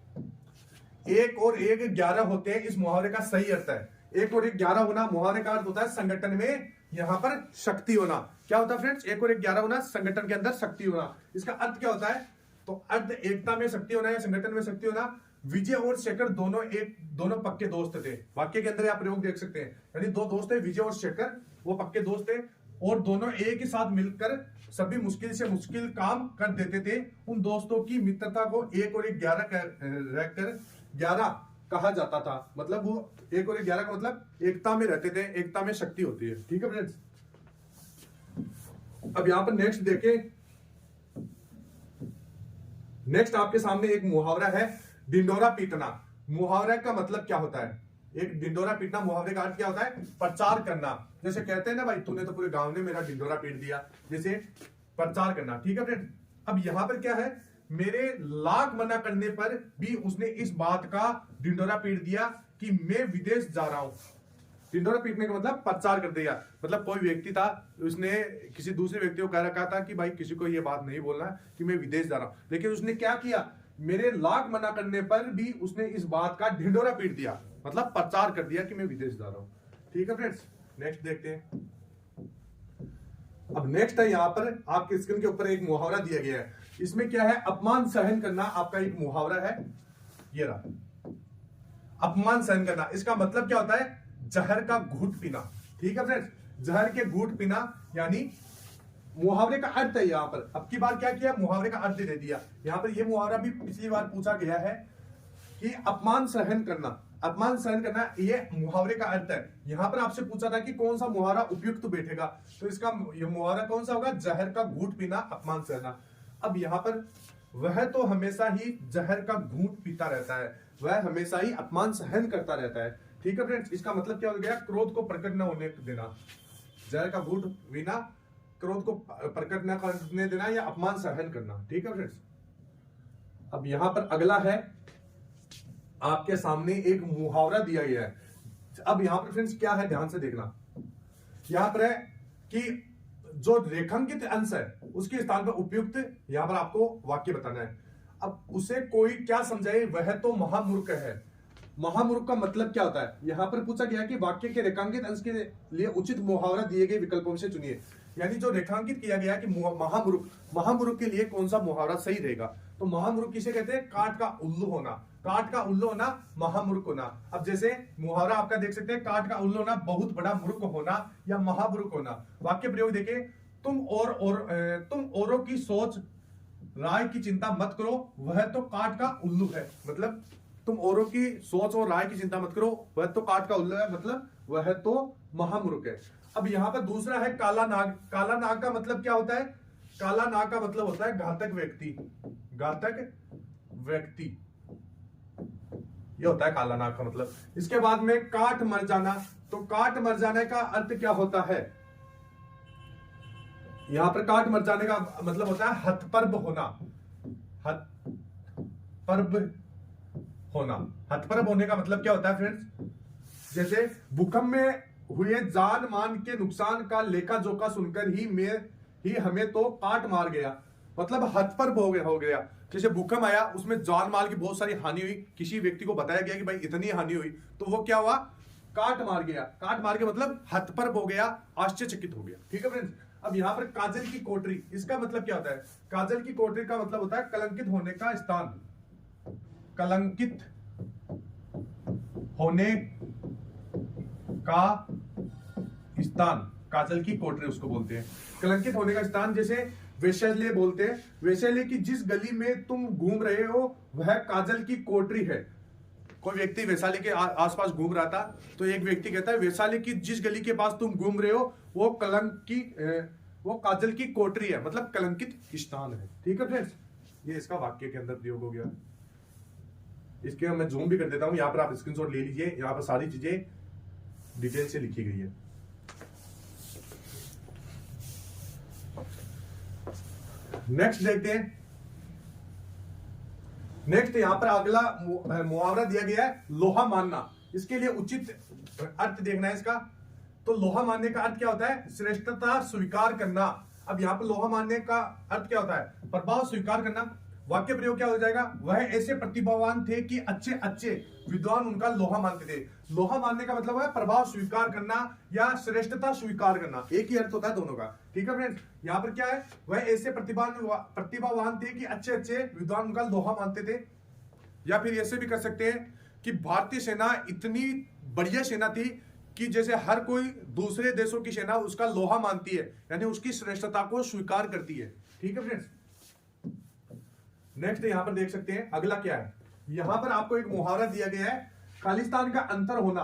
1 और 1 11 होते हैं। इस मुहावरे का सही अर्थ है 1 और 1 11 होना। मुहावरे का अर्थ होता है संगठन में यहां पर शक्ति होना। क्या होता है फ्रेंड्स, 1 और 1 11 होना, संगठन के अंदर शक्ति होना। इसका अर्थ क्या होता है, तो अर्थ एकता में शक्ति होना या संगठन में शक्ति होना। विजय और शेखर दोनों पक्के दोस्त थे। वाक्य के अंदर आप प्रयोग देख सकते हैं, यानी 2 दोस्त थे, विजय और शेखर, वो पक्के दोस्त थे, और दोनों एक ही साथ मिलकर सभी मुश्किल से मुश्किल काम कर देते थे। उन दोस्तों की मित्रता को 1 और 1 रहकर 11 कहा जाता था। मतलब वो 1 और 1 11 का मतलब एकता में रहते थे, एकता में शक्ति होती है। ठीक है फ्रेंड्स, अब यहां पर नेक्स्ट देखें। नेक्स्ट आपके सामने एक मुहावरा है, डिंडोरा पीटना। मुहावरे का मतलब क्या होता है, एक डिंडोरा पीटना, मुहावरे का अर्थ क्या होता है, प्रचार करना। जैसे कहते हैं ना भाई, तूने तो पूरे गांव ने मेरा डिंडोरा पीट दिया, जैसे प्रचार करना। ठीक है फ्रेंड, अब यहां पर क्या है, मेरे लाख मना करने पर भी उसने इस बात का डिंडोरा पीट दिया कि मैं विदेश जा रहा हूं। डिंडोरा पीटने का मतलब प्रचार कर दिया। मतलब कोई व्यक्ति था, उसने किसी दूसरे व्यक्ति को कह रखा था कि भाई किसी को ये बात नहीं बोलना कि मैं विदेश जा रहा हूं, लेकिन उसने क्या किया, मेरे लाख मना करने पर भी उसने इस बात का ढिंडोरा पीट दिया, मतलब प्रचार कर दिया कि मैं विदेश जा रहा हूं। ठीक है फ्रेंड्स, नेक्स्ट देखते हैं। अब नेक्स्ट है, यहां पर आपके स्क्रीन के ऊपर एक मुहावरा दिया गया है। इसमें क्या है, अपमान सहन करना आपका एक मुहावरा है। ये रहा, अपमान सहन करना। इसका मतलब क्या होता है, जहर का घूंट पीना। ठीक है फ्रेंड्स, जहर के घूंट पीना, यानी मुहावरे का अर्थ है। यहां पर अब की बार क्या किया, मुहावरे का अर्थ दे दिया। यहां पर यह मुहावरा भी पिछली बार पूछा गया है कि अपमान सहन करना। अपमान सहन करना ये मुहावरे का अर्थ है। यहां पर आपसे पूछा था कि कौन सा मुहावरा उपयुक्त बैठेगा, तो इसका यह मुहावरा कौन सा होगा, जहर का घूंट पीना, अपमान सहना। अब यहां पर वह तो हमेशा ही जहर का घूंट पीता रहता है, वह हमेशा ही अपमान सहन करता रहता है। ठीक है फ्रेंड्स, इसका मतलब क्या हो गया, क्रोध को प्रकट न होने देना। जहर का घूंट पीना, क्रोध को प्रकट न करने देना या अपमान सहन करना। ठीक है फ्रेंड्स, अब यहां पर अगला है, आपके सामने एक मुहावरा दिया गया है। अब यहां पर फ्रेंड्स क्या है, ध्यान से देखना। यहां पर है कि जो रेखांकित अंश है उसके स्थान पर उपयुक्त यहां पर आपको वाक्य बताना है। अब उसे कोई क्या समझाए, वह तो महामूर्ख है। महामूर्ख का मतलब क्या होता है, यहां पर पूछा गया कि वाक्य के रेखांकित अंश के लिए उचित मुहावरा दिए गए विकल्पों से चुनिए। यानी जो रेखांकित किया गया कि महामूर्ख के लिए कौन सा मुहावरा सही रहेगा। तो महामूर्ख किसे कहते हैं, काट का उल्लू होना। काट का उल्लू होना, महामूर्ख होना। अब जैसे मुहावरा आपका देख सकते हैं, काट का उल्लू होना, बहुत बड़ा मूर्ख होना या महामूर्ख होना। वाक्य प्रयोग देखें, तुम औरों की सोच राय की चिंता मत करो, वह तो काट का उल्लू है। मतलब तुम औरों की सोच और राय की चिंता मत करो, वह तो काट का उल्लू है, मतलब वह तो महामूर्ख है। अब यहां पर दूसरा है काला नाग। काला नाग का मतलब क्या होता है, काला नाग का मतलब होता है घातक व्यक्ति। घातक व्यक्ति, यह होता है काला नाग का मतलब। इसके बाद में काट मर जाना। तो काट मर जाने का अर्थ क्या होता है, यहां पर काट मर जाने का मतलब होता है हतपर्ब होना। हतपर्ब होना, हतपर्ब होने का मतलब क्या होता है फ्रेंड्स? जैसे भूकंप में हुए जान मान के नुकसान का लेखा जोखा सुनकर ही हमें तो काट मार गया, मतलब हतपर्ब हो गया। जैसे भूकंप आया, उसमें जान माल की बहुत सारी हानि हुई, किसी व्यक्ति को बताया गया कि भाई इतनी हानि हुई, तो वो क्या हुआ? काट मार गया। काट मार के मतलब हतपर्ब हो गया, आश्चर्यचकित हो गया। ठीक है फ्रेंड्स। अब यहाँ पर काजल की कोठरी, इसका मतलब क्या होता है? काजल की कोठरी का मतलब होता है कलंकित होने का स्थान। कलंकित होने का स्थान, काजल की कोठरी उसको बोलते हैं। कलंकित होने का स्थान, जैसे वैशाल्य बोलते हैं। वैशाल्य की जिस गली में तुम घूम रहे हो वह काजल की कोठरी है। कोई व्यक्ति वैशाली के आसपास घूम रहा था, तो एक व्यक्ति कहता है वैशाली की जिस गली के पास तुम घूम रहे हो वो वो काजल की कोठरी है, मतलब कलंकित स्थान है। ठीक है फ्रेंड्स, ये इसका वाक्य के अंदर प्रयोग हो गया। इसके मैं जूम भी कर देता हूं, यहां पर आप स्क्रीनशॉट ले लीजिए, यहां पर सारी चीजें डिटेल से लिखी गई है। नेक्स्ट देखते हैं। नेक्स्ट यहां पर अगला मुहावरा दिया गया है लोहा मानना। इसके लिए उचित अर्थ देखना है इसका। तो लोहा मानने का अर्थ क्या होता है? श्रेष्ठता स्वीकार करना। अब यहां पर लोहा मानने का अर्थ क्या होता है? प्रभाव स्वीकार करना। वाक्य प्रयोग क्या हो जाएगा? वह ऐसे प्रतिभावान थे कि अच्छे अच्छे विद्वान उनका लोहा मानते थे। लोहा मानने का मतलब है प्रभाव स्वीकार करना या श्रेष्ठता स्वीकार करना, एक ही अर्थ होता है दोनों का। ठीक है फ्रेंड्स, यहाँ पर क्या है? वह ऐसे प्रतिभावान थे कि अच्छे अच्छे विद्वान उनका लोहा मानते थे। या फिर ऐसे भी कर सकते हैं कि भारतीय सेना इतनी बढ़िया सेना थी कि जैसे हर कोई दूसरे देशों की सेना उसका लोहा मानती है, यानी उसकी श्रेष्ठता को स्वीकार करती है। ठीक है फ्रेंड्स। नेक्स्ट यहां पर देख सकते हैं अगला क्या है। यहां पर आपको एक मुहावरा दिया गया है, खालिस्तान का अंतर होना।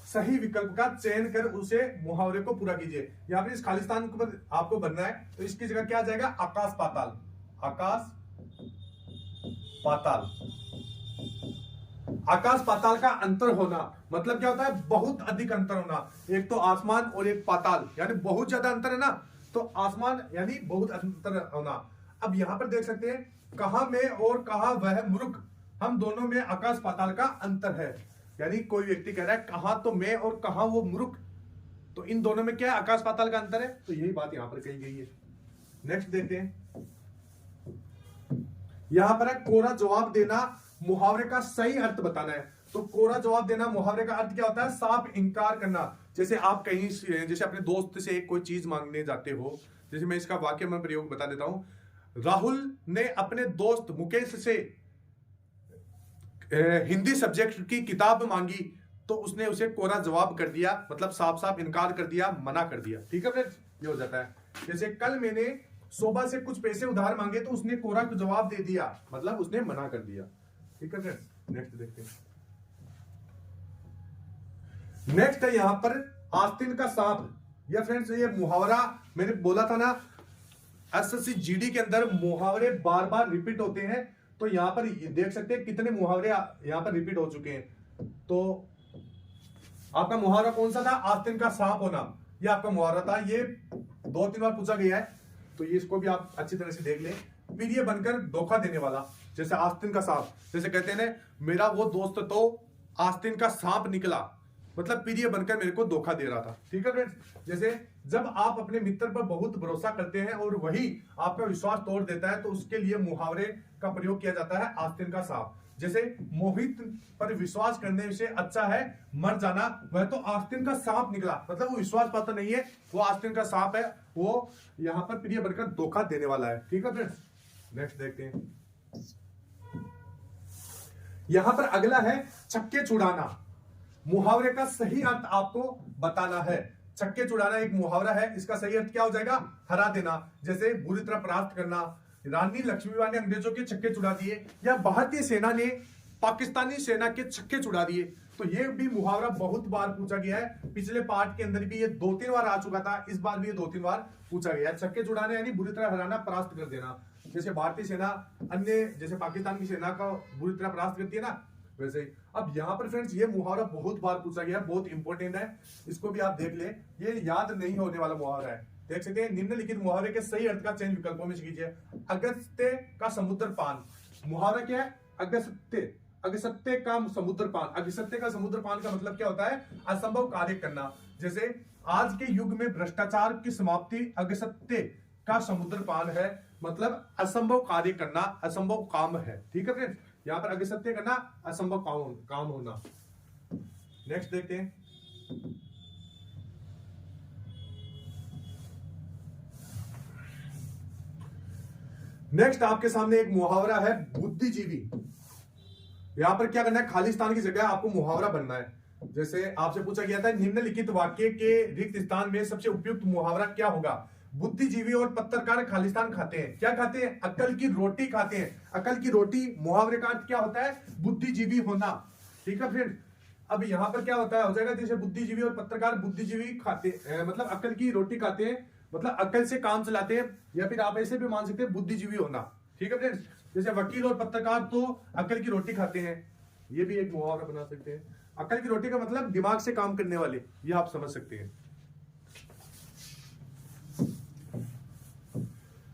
सही विकल्प का चयन कर उसे मुहावरे को पूरा कीजिए। यहां पर इस खालिस्तान पर आपको बनना है, तो इसकी जगह क्या आ जाएगा? आकाश पाताल। आकाश पाताल। आकाश पाताल का अंतर होना मतलब क्या होता है? बहुत अधिक अंतर होना। एक तो आसमान और एक पाताल, यानी बहुत ज्यादा अंतर है ना, तो आसमान यानी बहुत अंतर होना। अब यहां पर देख सकते हैं, कहा मैं और कहा वह मूर्ख, हम दोनों में आकाश पाताल का अंतर है। यानी कोई व्यक्ति कह रहा है कहा तो मैं और कहा वो मूर्ख, तो इन दोनों में क्या है? आकाश पाताल का अंतर है। तो यही बात यहां पर कही गई है। नेक्स्ट देखते हैं। यहां पर है कोरा जवाब देना, मुहावरे का सही अर्थ बताना है। तो कोरा जवाब देना मुहावरे का अर्थ क्या होता है? साफ इनकार करना। जैसे आप कहीं जैसे अपने दोस्त से कोई चीज मांगने जाते हो, जैसे मैं इसका वाक्य में प्रयोग बता देता हूं। राहुल ने अपने दोस्त मुकेश से हिंदी सब्जेक्ट की किताब मांगी, तो उसने उसे कोरा जवाब कर दिया, मतलब साफ साफ इनकार कर दिया, मना कर दिया। ठीक है फ्रेंड्स, ये हो जाता है। जैसे कल मैंने शोभा से कुछ पैसे उधार मांगे, तो उसने कोरा जवाब दे दिया, मतलब उसने मना कर दिया। ठीक है फ्रेंड्स, नेक्स्ट देखते हैं। नेक्स्ट है यहां पर आस्तीन का सांप। या फ्रेंड्स ये मुहावरा मैंने बोला था ना, एसएससी जीडी के अंदर मुहावरे बार बार रिपीट होते हैं। तो यहां पर देख सकते हैं कितने मुहावरे यहां पर रिपीट हो चुके हैं। तो आपका मुहावरा कौन सा था? आस्तीन का सांप होना, ये आपका मुहावरा था। ये 2-3 बार पूछा गया है, तो ये इसको भी आप अच्छी तरह से देख लें। फिर ये बनकर धोखा देने वाला, जैसे आस्तीन का सांप, जैसे कहते हैं मेरा वो दोस्त तो आस्तीन का सांप निकला, मतलब प्रिय बनकर मेरे को धोखा दे रहा था। ठीक है फ्रेंड्स, जैसे जब आप अपने मित्र पर बहुत भरोसा करते हैं और वही आपका विश्वास तोड़ देता है, तो उसके लिए मुहावरे का प्रयोग किया जाता है आस्तीन का सांप। जैसे मोहित पर विश्वास करने से अच्छा है मर जाना, वह तो आस्तीन का सांप निकला, मतलब वो विश्वास पात्र नहीं है, वो आस्तीन का सांप है, वो यहां पर प्रिय बनकर धोखा देने वाला है। ठीक है फ्रेंड्स, नेक्स्ट देखते हैं। यहां पर अगला है छक्के छुड़ाना। मुहावरे का सही अर्थ आपको बताना है। छक्के छुड़ाना एक मुहावरा है, इसका सही अर्थ क्या हो जाएगा? हरा देना। जैसे बुरी तरह परास्त करना, रानी लक्ष्मीबाई ने अंग्रेजों के छक्के छुड़ा दिए, या भारतीय सेना ने पाकिस्तानी सेना के छक्के छुड़ा दिए। तो ये भी मुहावरा बहुत बार पूछा गया है। पिछले पार्ट के अंदर भी ये 2-3 बार आ चुका था, इस बार भी ये 2-3 बार पूछा गया है। छक्के छुड़ाना यानी बुरी तरह हराना, परास्त कर देना। जैसे भारतीय सेना अन्य जैसे पाकिस्तान की सेना का बुरी तरह परास्त करती है ना, वैसे ही। अब यहां पर फ्रेंड्स ये मुहावरा बहुत बार पूछा गया है, बहुत इंपॉर्टेंट है, इसको भी आप देख ले। ये याद नहीं होने वाला मुहावरा है, देख सकते हैं निम्नलिखित मुहावरे के सही अर्थ का चयन विकल्पों में से कीजिए। अगस्त्य का समुद्र पान, मुहावरा क्या है? अगस्त्य, अगस्त्य का समुद्र पान। अगस्त्य का समुद्र पान का मतलब क्या होता है? असंभव कार्य करना। जैसे आज के युग में भ्रष्टाचार की समाप्ति अगस्त्य का समुद्र पान है, मतलब असंभव कार्य करना, असंभव काम है। ठीक है फ्रेंड्स, यहाँ पर अगस्त्य करना, असंभव काम होना। नेक्स्ट देखते हैं। नेक्स्ट आपके सामने एक मुहावरा है बुद्धिजीवी। यहां पर क्या करना है? खालिस्तान की जगह आपको मुहावरा बनना है। जैसे आपसे पूछा गया था निम्नलिखित वाक्य के रिक्त स्थान में सबसे उपयुक्त मुहावरा क्या होगा? बुद्धिजीवी और पत्रकार खालिस्तान खाते हैं। क्या खाते हैं? अक्ल की रोटी खाते हैं। अक्ल की रोटी, मुहावरे का अर्थ क्या होता है? बुद्धिजीवी होना। ठीक है फ्रेंड, अब यहां पर क्या होता है, हो जाएगा जैसे बुद्धिजीवी और पत्रकार, बुद्धिजीवी खाते मतलब अक्ल की रोटी खाते हैं, मतलब अक्ल से काम चलाते हैं, या फिर आप ऐसे भी मान सकते हैं बुद्धिजीवी होना। ठीक है फ्रेंड्स, जैसे वकील और पत्रकार तो अक्ल की रोटी खाते हैं, ये भी एक मुहावरा बना सकते हैं। अक्ल की रोटी का मतलब दिमाग से काम करने वाले, ये आप समझ सकते हैं।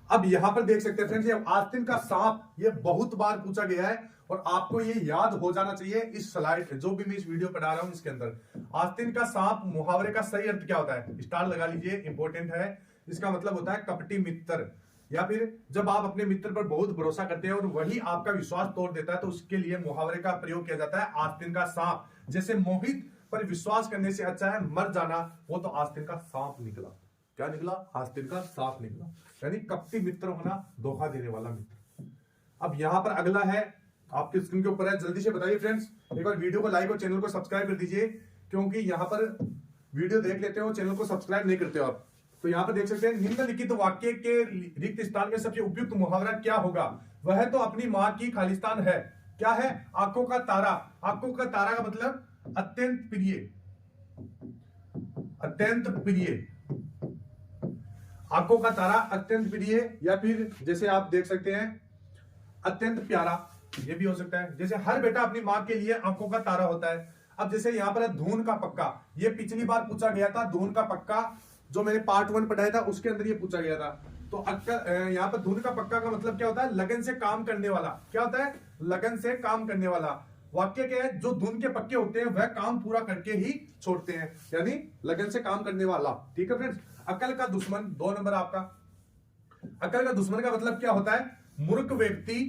अब यहां पर देख सकते हैं फ्रेंड्स, ये आस्तीन का सांप, ये बहुत बार पूछा गया है और आपको ये याद हो जाना चाहिए इस स्लाइड जो भी मैं इस वीडियो पढ़ा रहा हूं इसके अंदर। आस्तीन का सांप मुहावरे का सही अर्थ क्या होता है? स्टार लगा लीजिए, इंपॉर्टेंट है। इसका मतलब होता है कपटी मित्र, या फिर जब आप अपने मित्र पर बहुत भरोसा करते हैं और वही आपका विश्वास तोड़ देता है, तो उसके लिए मुहावरे का प्रयोग किया जाता है आस्तीन का सांप। जैसे मोहित पर विश्वास करने से अच्छा है मर जाना, वो तो आस्तीन का सांप निकला। क्या निकला? आस्तीन का सांप निकला, यानी कपटी मित्र होना, धोखा देने वाला मित्र। अब यहां पर अगला है, आपके स्क्रीन के ऊपर है, जल्दी से बताइए फ्रेंड्स। एक बार वीडियो को लाइक और चैनल को सब्सक्राइब कर दीजिए, क्योंकि यहां पर वीडियो देख लेते हो, चैनल को सब्सक्राइब नहीं करते हो आप। तो यहां पर देख सकते हैं निम्नलिखित वाक्य के रिक्त स्थान में सबसे उपयुक्त मुहावरा क्या होगा? वह तो अपनी मां की खालिस्तान है। क्या है? आंखों का तारा। आंखों का तारा का मतलब अत्यंत प्रिय, अत्यंत प्रिय। आंखों का तारा अत्यंत प्रिय, या फिर जैसे आप देख सकते हैं अत्यंत प्यारा, ये भी हो सकता है। जैसे हर बेटा अपनी मां के लिए आंखों का तारा होता है। अब जैसे यहां पर है धून का पक्का, ये पिछली बार पूछा गया था। धून का पक्का जो मैंने पार्ट 1 पढ़ाया था उसके अंदर ये पूछा गया था। तो यहाँ पर धून का पक्का का मतलब क्या होता है? लगन से काम करने वाला। क्या होता है? लगन से काम करने वाला। वाक्य क्या है? जो धुन के पक्के होते हैं वह काम पूरा करके ही छोड़ते हैं, यानी लगन से काम करने वाला। ठीक है फ्रेंड्स, अकल का दुश्मन 2 नंबर आपका। अकल का दुश्मन का मतलब क्या होता है? मूर्ख व्यक्ति,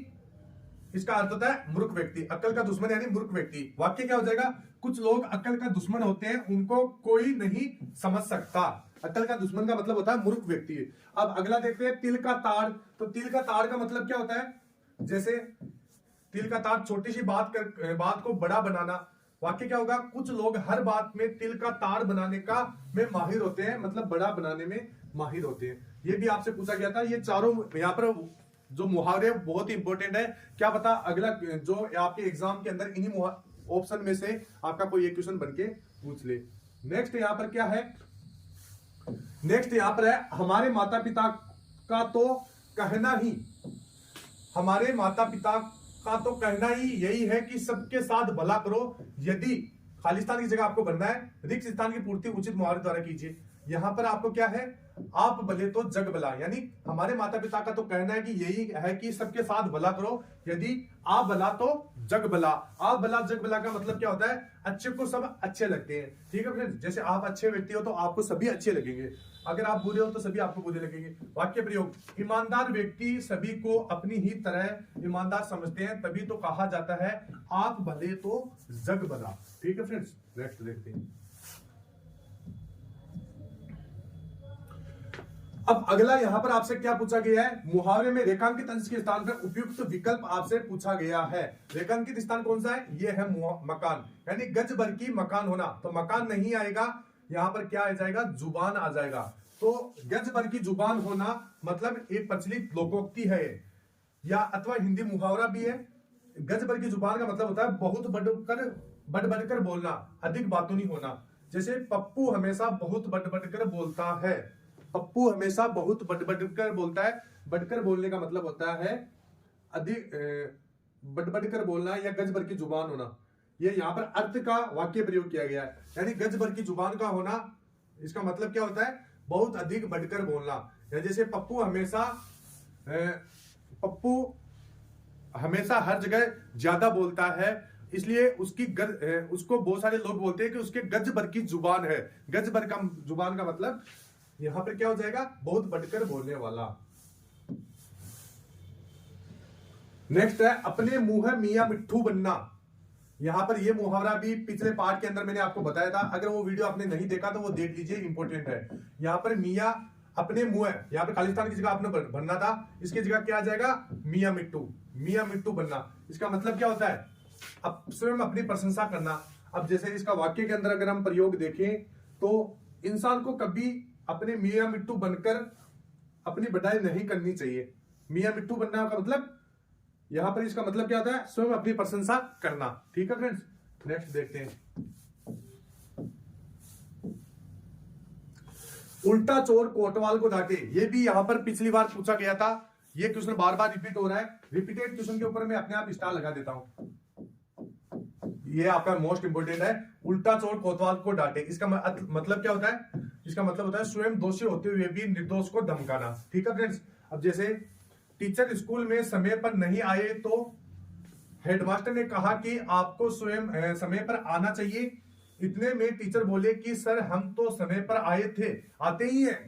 इसका अर्थ होता है मूर्ख व्यक्ति। अकल का दुश्मन यानी मूर्ख व्यक्ति। वाक्य क्या हो जाएगा? कुछ लोग अकल का दुश्मन होते हैं, उनको कोई नहीं समझ सकता। अकल का दुश्मन का मतलब होता है मूर्ख व्यक्ति। अब अगला देखते हैं तिल का ताड़। तो तिल का ताड़ का मतलब क्या होता है? जैसे तिल का ताड़, छोटी सी बात को बड़ा बनाना। वाक्य क्या होगा? कुछ लोग हर बात में तिल का ताड़ बनाने का में माहिर होते हैं, मतलब बड़ा बनाने में माहिर होते हैं। ये भी आपसे पूछा गया था। ये चारों यहाँ पर जो मुहावरे बहुत ही इंपॉर्टेंट है। क्या पता अगला जो आपके एग्जाम के अंदर इन्हीं ऑप्शन में से आपका कोई एक क्वेश्चन बनके पूछ ले। नेक्स्ट यहाँ पर क्या है? नेक्स्ट यहाँ पर है हमारे माता पिता का तो कहना ही, हमारे माता पिता का तो कहना ही यही है कि सबके साथ भला करो। यदि खालिस्तान की जगह आपको बनना है, रिक्त स्थान की पूर्ति उचित मुहावरे द्वारा कीजिए। यहां पर आपको क्या है? आप भले तो जग भला, यानी हमारे माता पिता का तो कहना है कि यही है कि सबके साथ भला करो। यदि आप भला तो जग भला। आप भला जग भला का मतलब क्या होता है? अच्छे को सब अच्छे लगते हैं। ठीक है फ्रेंड्स, जैसे आप अच्छे व्यक्ति हो तो आपको सभी अच्छे लगेंगे, अगर आप बुरे हो तो सभी आपको बुरे लगेंगे। वाक्य प्रयोग, ईमानदार व्यक्ति सभी को अपनी ही तरह ईमानदार समझते हैं, तभी तो कहा जाता है आप भले तो जग भला। ठीक है फ्रेंड्स, नेक्स्ट देखते हैं। अब अगला यहां पर आपसे क्या पूछा गया है? मुहावरे में रेखांकित अंश के स्थान पर उपयुक्त विकल्प आपसे पूछा गया है। रेखांकित स्थान कौन सा है? ये है मकान, यानी गज भर की मकान होना। तो मकान नहीं आएगा, यहां पर क्या आ जाएगा? जुबान आ जाएगा। तो गज भर की जुबान होना मतलब एक प्रचलित लोकोक्ति है, या अथवा हिंदी मुहावरा भी है। गज भर की जुबान का मतलब होता है बहुत बढ़ बढ़कर बोलना, अधिक बातों नहीं होना। जैसे पप्पू हमेशा बहुत बढ़ बढ़कर बोलता है। पप्पू हमेशा बहुत बढ़कर बोलता है। बढ़कर बोलने का मतलब होता है अधिक बढ़कर बोलना या गज भर की जुबान होना। ये यहाँ पर अर्थ का वाक्य प्रयोग किया गया है, यानी गज भर की जुबान का होना। इसका मतलब क्या होता है? बहुत अधिक बढ़कर बोलना, या जैसे पप्पू हमेशा हर जगह ज्यादा बोलता है, इसलिए उसको बहुत सारे लोग बोलते हैं कि उसके गज भर की जुबान है। गज भर का जुबान का मतलब यहां पर क्या हो जाएगा, बहुत बढ़कर बोलने वाला। नेक्स्ट है अपने मुंह मियां मिट्ठू बनना। यहां पर ये मुहावरा भी पिछले पार्ट के अंदर मैंने आपको बताया था, अगर वो वीडियो आपने नहीं देखा तो वो देख लीजिए, इंपॉर्टेंट है। यहां पर मियां अपने मुंह है, यहां पर खालिस्तान की जगह आपने बनना था, इसकी जगह क्या आ जाएगा, मियां मिट्टू बनना। इसका मतलब क्या होता है, अब स्वयं अपनी प्रशंसा करना। अब जैसे इसका वाक्य के अंदर अगर हम प्रयोग देखें तो इंसान को कभी अपने मियां मिट्टू बनकर अपनी बढ़ाई नहीं करनी चाहिए। मियां मिट्टू बनना का मतलब, यहां पर इसका मतलब क्या होता है, स्वयं अपनी प्रशंसा करना। ठीक है फ्रेंड्स, नेक्स्ट देखते हैं। उल्टा चोर कोतवाल को डांटे, ये भी यहां पर पिछली बार पूछा गया था, ये क्वेश्चन बार बार रिपीट हो रहा है। रिपीटेड क्वेश्चन के ऊपर मैं अपने आप स्टार लगा देता हूं। ये आपका मोस्ट इंपोर्टेंट है, उल्टा चोर कोतवाल को डांटे। इसका मतलब क्या होता है, इसका मतलब होता है स्वयं दोषी होते हुए भी निर्दोष को धमकाना। ठीक है फ्रेंड्स, अब जैसे टीचर स्कूल में समय पर नहीं आए तो हेडमास्टर ने कहा कि आपको स्वयं समय पर आना चाहिए। इतने में टीचर बोले कि सर हम तो समय पर आए थे, आते ही हैं,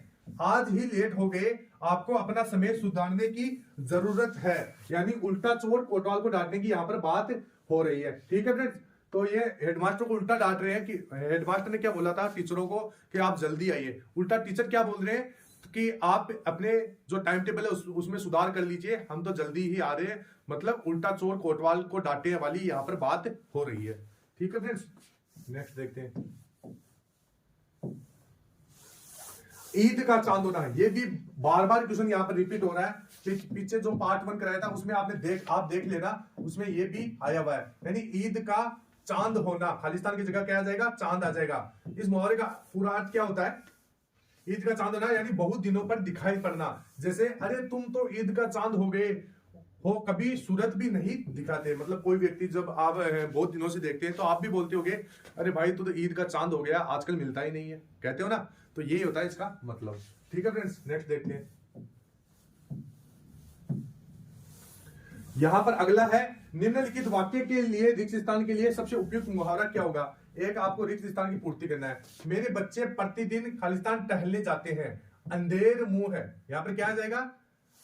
आज ही लेट हो गए, आपको अपना समय सुधारने की जरूरत है। यानी उल्टा चोर कोतवाल को डांटने की यहाँ पर बात हो रही है। ठीक है फ्रेंड्स, तो ये हेडमास्टर को उल्टा डांट रहे हैं कि हेडमास्टर ने क्या बोला था टीचरों को कि आप जल्दी आइए, उल्टा टीचर क्या बोल रहे हैं कि आप अपने जो टाइम टेबल है उसमें सुधार कर लीजिए, हम तो जल्दी ही आ रहे हैं। मतलब उल्टा चोर कोतवाल को डांटने वाली यहाँ पर बात हो रही है। ठीक है फ्रेंड्स, नेक्स्ट देखते हैं। ईद का चांद होना, ये भी बार बार क्वेश्चन यहाँ पर रिपीट हो रहा है। पीछे जो पार्ट 1 कराया था उसमें आप देख लेना, उसमें ये भी आया हुआ है। यानी ईद का चांद होना, खालिस्तान की जगह क्या आ जाएगा, चांद आ जाएगा। इस मुहावरे का पूरा अर्थ क्या होता है, ईद का चांद होना यानी बहुत दिनों पर दिखाई पड़ना। जैसे अरे तुम तो ईद का चांद हो गए हो, कभी सूरत भी नहीं दिखाते। मतलब कोई व्यक्ति जब आप बहुत दिनों से देखते हैं तो आप भी बोलते होगे अरे भाई तू तो ईद का चांद हो गया, आजकल मिलता ही नहीं है, कहते हो ना, तो यही होता है इसका मतलब। ठीक है फ्रेंड्स, नेक्स्ट देखते हैं। यहां पर अगला है, निम्नलिखित वाक्य के लिए रिक्त स्थान के लिए सबसे उपयुक्त मुहावरा क्या होगा। एक आपको रिक्त स्थान की पूर्ति करना है। मेरे बच्चे प्रतिदिन खालिस्तान टहलने जाते हैं, अंधेर मुंह है, यहां पर क्या आ जाएगा,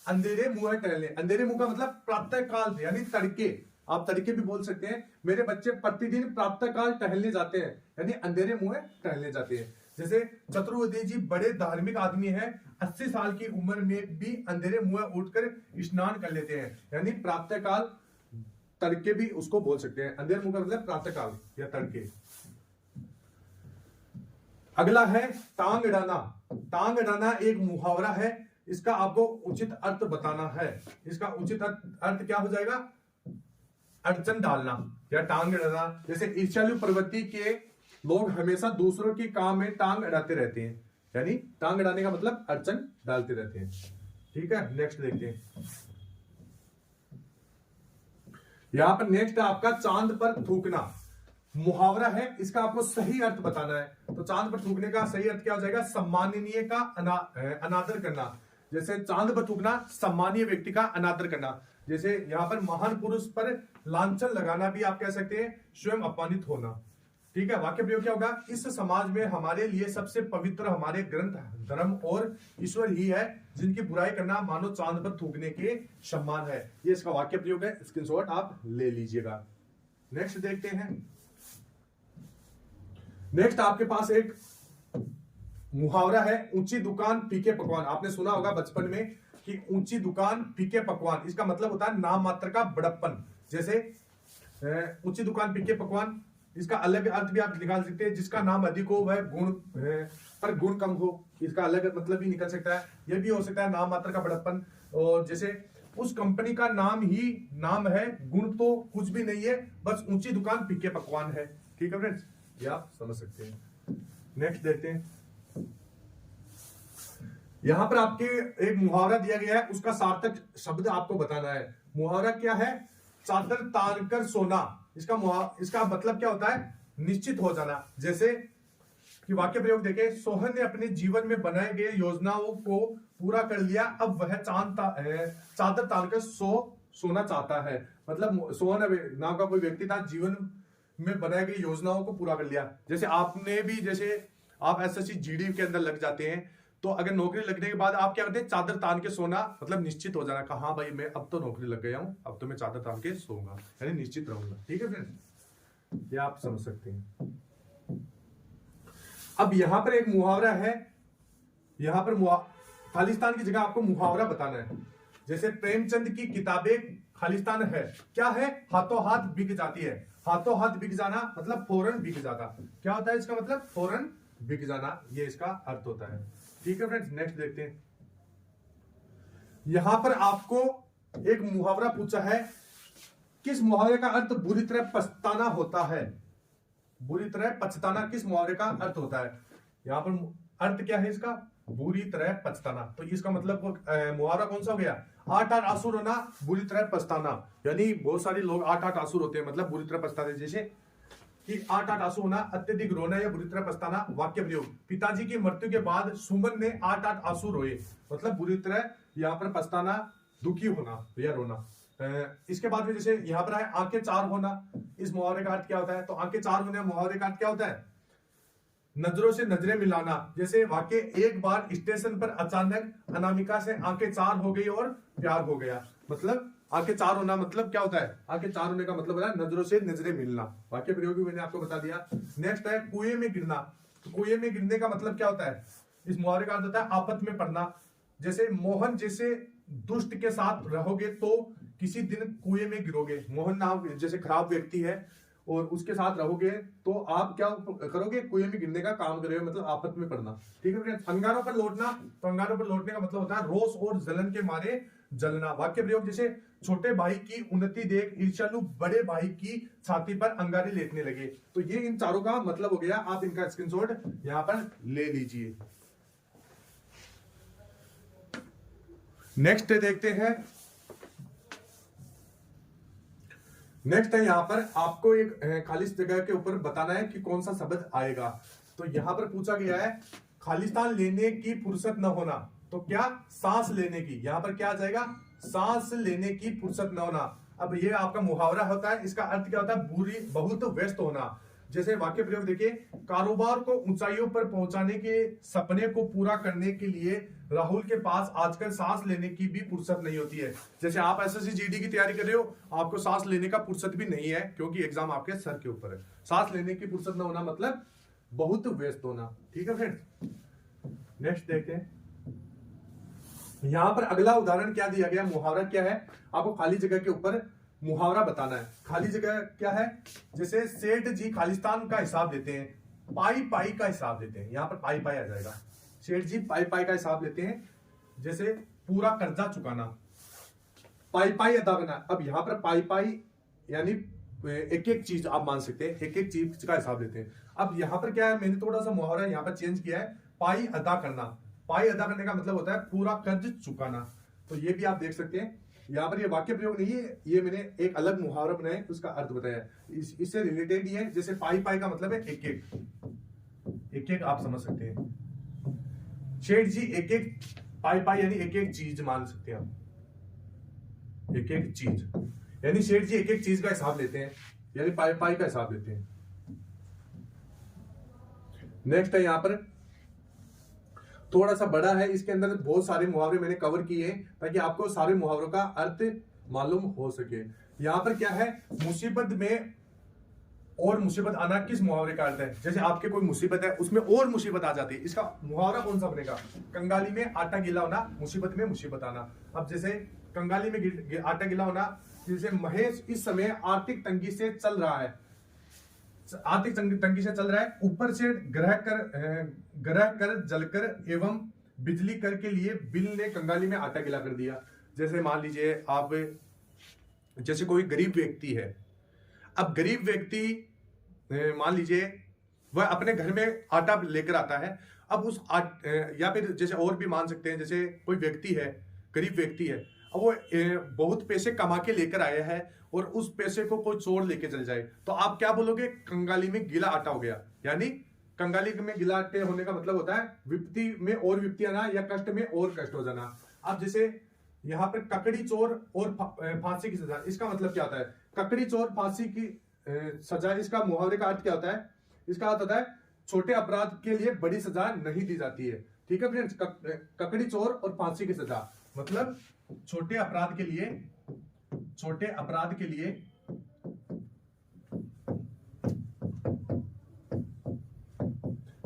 अंधेरे मुंह है टहलने। अंधेरे मुंह का मतलब प्रातः काल यानी तड़के, आप तड़के भी बोल सकते हैं। मेरे बच्चे प्रतिदिन प्रातः काल टहलने जाते हैं, यानी अंधेरे मुंह टहलने जाते हैं। जैसे चतुर्वेदी जी बड़े धार्मिक आदमी हैं, 80 साल की उम्र में भी अंधेरे मुंह उठकर स्नान कर लेते हैं, यानी प्रातः काल तड़के भी उसको बोल सकते हैं। अंधेरे मुंह का मतलब प्रातः काल या तड़के। अगला है टांग अड़ाना। टांग अड़ाना एक मुहावरा है, इसका आपको उचित अर्थ बताना है। इसका उचित अर्थ क्या हो जाएगा, अड़चन डालना या टांग अड़ाना। जैसे ईर्ष्यालु प्रवृत्ति के लोग हमेशा दूसरों की काम में टांग अड़ाते रहते हैं, यानी टांग अड़ाने का मतलब अड़चन डालते रहते हैं। ठीक है, नेक्स्ट देखते हैं। यहां पर नेक्स्ट आपका चांद पर थूकना मुहावरा है, इसका आपको सही अर्थ बताना है। तो चांद पर थूकने का सही अर्थ क्या हो जाएगा, सम्माननीय का अनादर करना। जैसे चांद पर थूकना, सम्मानीय व्यक्ति का अनादर करना। जैसे यहां पर महान पुरुष पर लांछन लगाना भी आप कह सकते हैं स्वयं अपमानित होना। ठीक है, वाक्य प्रयोग क्या होगा, इस समाज में हमारे लिए सबसे पवित्र हमारे ग्रंथ, धर्म और ईश्वर ही है, जिनकी बुराई करना मानो चांद पर थूकने के समान है। ये इसका वाक्य प्रयोग है, स्क्रीनशॉट आप ले लीजिएगा। नेक्स्ट देखते हैं। नेक्स्ट आपके पास एक मुहावरा है, ऊंची दुकान फीके पकवान। आपने सुना होगा बचपन में कि ऊंची दुकान फीके पकवान, इसका मतलब होता है नाम मात्र का बड़प्पन। जैसे ऊंची दुकान फीके पकवान, इसका अलग अर्थ भी आप निकाल सकते हैं, जिसका नाम अधिक हो वह गुण पर गुण कम हो, इसका अलग मतलब भी निकल सकता है। यह भी हो सकता है नाम मात्र का बड़प्पन। और जैसे उस कंपनी का नाम ही नाम है, गुण तो कुछ भी नहीं है, बस ऊंची दुकान फीके पकवान है। ठीक है फ्रेंड्स, ये आप समझ सकते हैं। नेक्स्ट देखते हैं। यहां पर आपके एक मुहावरा दिया गया है, उसका सार्थक शब्द आपको बताना है। मुहावरा क्या है, चादर तान कर सोना। इसका मतलब क्या होता है, निश्चित हो जाना। जैसे कि वाक्य प्रयोग देखें, सोहन ने अपने जीवन में बनाए गए योजनाओं को पूरा कर लिया, अब वह चादर तानकर सोना चाहता है। मतलब सोहन नाम का कोई व्यक्ति था, जीवन में बनाए गई योजनाओं को पूरा कर लिया। जैसे आपने भी, जैसे आप एसएससी जीडी के अंदर लग जाते हैं, तो अगर नौकरी लगने के बाद आप क्या करते हैं, चादर तान के सोना, मतलब निश्चित हो जाना कि हाँ भाई मैं अब तो नौकरी लग गया हूं, अब तो मैं चादर तान के सोऊंगा, यानी निश्चित रहूंगा। ठीक है फ्रेंड्स, ये आप समझ सकते हैं। अब यहां पर एक मुहावरा है, यहां पर खालिस्तान की जगह आपको मुहावरा बताना है। जैसे प्रेमचंद की किताबें खालिस्तान है, क्या है, हाथों हाथ बिक जाती है। हाथों हाथ बिक जाना मतलब फौरन बिक जाना। क्या होता है इसका मतलब, फौरन बिक जाना, ये इसका अर्थ होता है। ठीक है फ्रेंड्स, नेक्स्ट देखते हैं। यहां पर आपको एक मुहावरा पूछा है, किस मुहावरे का अर्थ बुरी तरह पछताना होता है। बुरी तरह पछताना किस मुहावरे का अर्थ होता है। यहां पर अर्थ क्या है इसका, बुरी तरह पछताना। तो इसका मतलब मुहावरा कौन सा हो गया, 8 आंसू रोना, बुरी तरह पछताना। यानी बहुत सारे लोग 8 आंसू रोते हैं, मतलब बुरी तरह पछताते हैं। जैसे कि 8 आंसू होना, अत्यधिक रोना या बुरी तरह पछताना। वाक्य प्रयोग, पिताजी की मृत्यु के बाद सुमन ने 8 आंसू रोए, मतलब बुरी तरह यहाँ पर पछताना, दुखी होना या रोना। इसके बाद में जैसे यहाँ पर है आंखें 4 होना, इस मुहावरे का अर्थ क्या होता है। तो आंखें 4 होने मुहावरे का अर्थ क्या होता है, नजरों से नजरें मिलाना। जैसे वाक्य, एक बार स्टेशन पर अचानक अनामिका से आंखें 4 हो गई और प्यार हो गया। मतलब आंखें 4 होना मतलब क्या होता है, आंखें 4 होने का मतलब है नजरों से नजरें मिलना। वाक्य प्रयोग भी मैंने आपको बता दिया। नेक्स्ट है कुएं में गिरना। तो कुएं में गिरने का मतलब क्या होता है, इस मुहावरे का अर्थ होता है आपत में पड़ना। जैसे मोहन जैसे दुष्ट के साथ रहोगे तो किसी दिन कुएं में गिरोगे। मोहन नाम जैसे खराब व्यक्ति है और उसके साथ रहोगे तो आप क्या करोगे, कुएं में गिरने का काम करोगे, मतलब आपत में पड़ना। ठीक है फ्रेंड्स, अंगारों पर लौटना। तो अंगारों पर लौटने का मतलब होता है रोष और जलन के मारे जलना। वाक्य प्रयोग, जैसे छोटे भाई की उन्नति देख ईर्ष्यालु बड़े भाई की छाती पर अंगारे लेटने लगे। तो ये इन चारों का मतलब हो गया, आप इनका स्क्रीनशॉट यहां पर ले लीजिए। नेक्स्ट देखते हैं। नेक्स्ट है यहां पर आपको एक खाली जगह के ऊपर बताना है कि कौन सा शब्द आएगा। तो यहां पर पूछा गया है, खालिस्तान लेने की फुर्सत न होना। तो क्या, सांस लेने की, यहां पर क्या आ जाएगा, सांस लेने की फुर्सत न होना। अब ये आपका मुहावरा होता है, इसका अर्थ क्या होता है, बुरी बहुत व्यस्त होना। जैसे वाक्य प्रयोग देखिए, कारोबार को ऊंचाइयों पर पहुंचाने के सपने को पूरा करने के लिए राहुल के पास आजकल सांस लेने की भी फुर्सत नहीं होती है। जैसे आप एसएससी जीडी की तैयारी कर रहे हो, आपको सांस लेने का फुर्सत भी नहीं है, क्योंकि एग्जाम आपके सर के ऊपर है। सांस लेने की फुर्सत न होना मतलब बहुत व्यस्त होना। ठीक है फ्रेंड्स, नेक्स्ट देखते हैं। यहां पर अगला उदाहरण क्या दिया गया, मुहावरा क्या है, आपको खाली जगह के ऊपर मुहावरा बताना है। खाली जगह क्या है, जैसे सेठ जी खालिस्तान का हिसाब देते हैं, पाई पाई का हिसाब देते हैं। यहां पर पाई पाई आ जाएगा, सेठ जी पाई पाई का हिसाब लेते हैं। जैसे पूरा कर्जा चुकाना, पाई पाई अदा करना। अब यहां पर पाई पाई यानी एक एक चीज आप मान सकते हैं, एक एक चीज का हिसाब लेते हैं। अब यहां पर क्या है, मैंने थोड़ा सा मुहावरा यहां पर चेंज किया है, पाई अदा करना। पाई अदा करने का मतलब होता है पूरा कर्ज चुकाना। तो ये भी आप देख सकते हैं, यहाँ पर ये वाक्य प्रयोग नहीं है, ये मैंने एक अलग मुहावरा बनाया, उसका अर्थ बताया। इससे रिलेटेड ही है। जैसे पाई पाई का मतलब है एक एक आप समझ सकते हैं। शेठ जी एक एक, पाई पाई यानी एक एक चीज मान सकते हैं आप, एक एक चीज यानी शेठ जी एक एक चीज का हिसाब लेते हैं, यानी पाई पाई का हिसाब लेते हैं। नेक्स्ट है यहां पर थोड़ा सा बड़ा है, इसके अंदर बहुत सारे मुहावरे मैंने कवर किए हैं ताकि आपको सारे मुहावरों का अर्थ मालूम हो सके। यहां पर क्या है, मुसीबत में और मुसीबत आना किस मुहावरे का अर्थ है। जैसे आपके कोई मुसीबत है, उसमें और मुसीबत आ जाती है, इसका मुहावरा कौन सा बनेगा, कंगाली में आटा गीला होना, मुसीबत में मुसीबत आना। अब जैसे कंगाली में आटा गीला होना, जैसे महेश इस समय आर्थिक तंगी से चल रहा है, आर्थिक तंगी से चल रहा है, ऊपर से ग्रह कर जलकर एवं बिजली कर के लिए बिल ने कंगाली में आटा गीला कर दिया। जैसे मान लीजिए आप, जैसे कोई गरीब व्यक्ति है, अब गरीब व्यक्ति मान लीजिए वह अपने घर में आटा लेकर आता है। अब उस या फिर जैसे और भी मान सकते हैं, जैसे कोई व्यक्ति है, गरीब व्यक्ति है, अब वो बहुत पैसे कमा के लेकर आया है और उस पैसे को कोई चोर लेके चल जाए, तो आप क्या बोलोगे, कंगाली में गीला आटा हो गया, यानी कंगाली में गिलाटे होने का मतलब होता है विपत्ति में और विपत्ति आना या कष्ट में और कष्ट हो जाना। अब जैसे यहाँ पर ककड़ी चोर और फांसी की सजा, इसका मतलब क्या होता है? ककड़ी चोर फांसी की सजा, इसका मुहावरे का अर्थ क्या होता है? इसका अर्थ होता है छोटे अपराध के लिए बड़ी सजा नहीं दी जाती है। ठीक है फ्रेंड्स, ककड़ी चोर और फांसी की सजा मतलब छोटे अपराध के लिए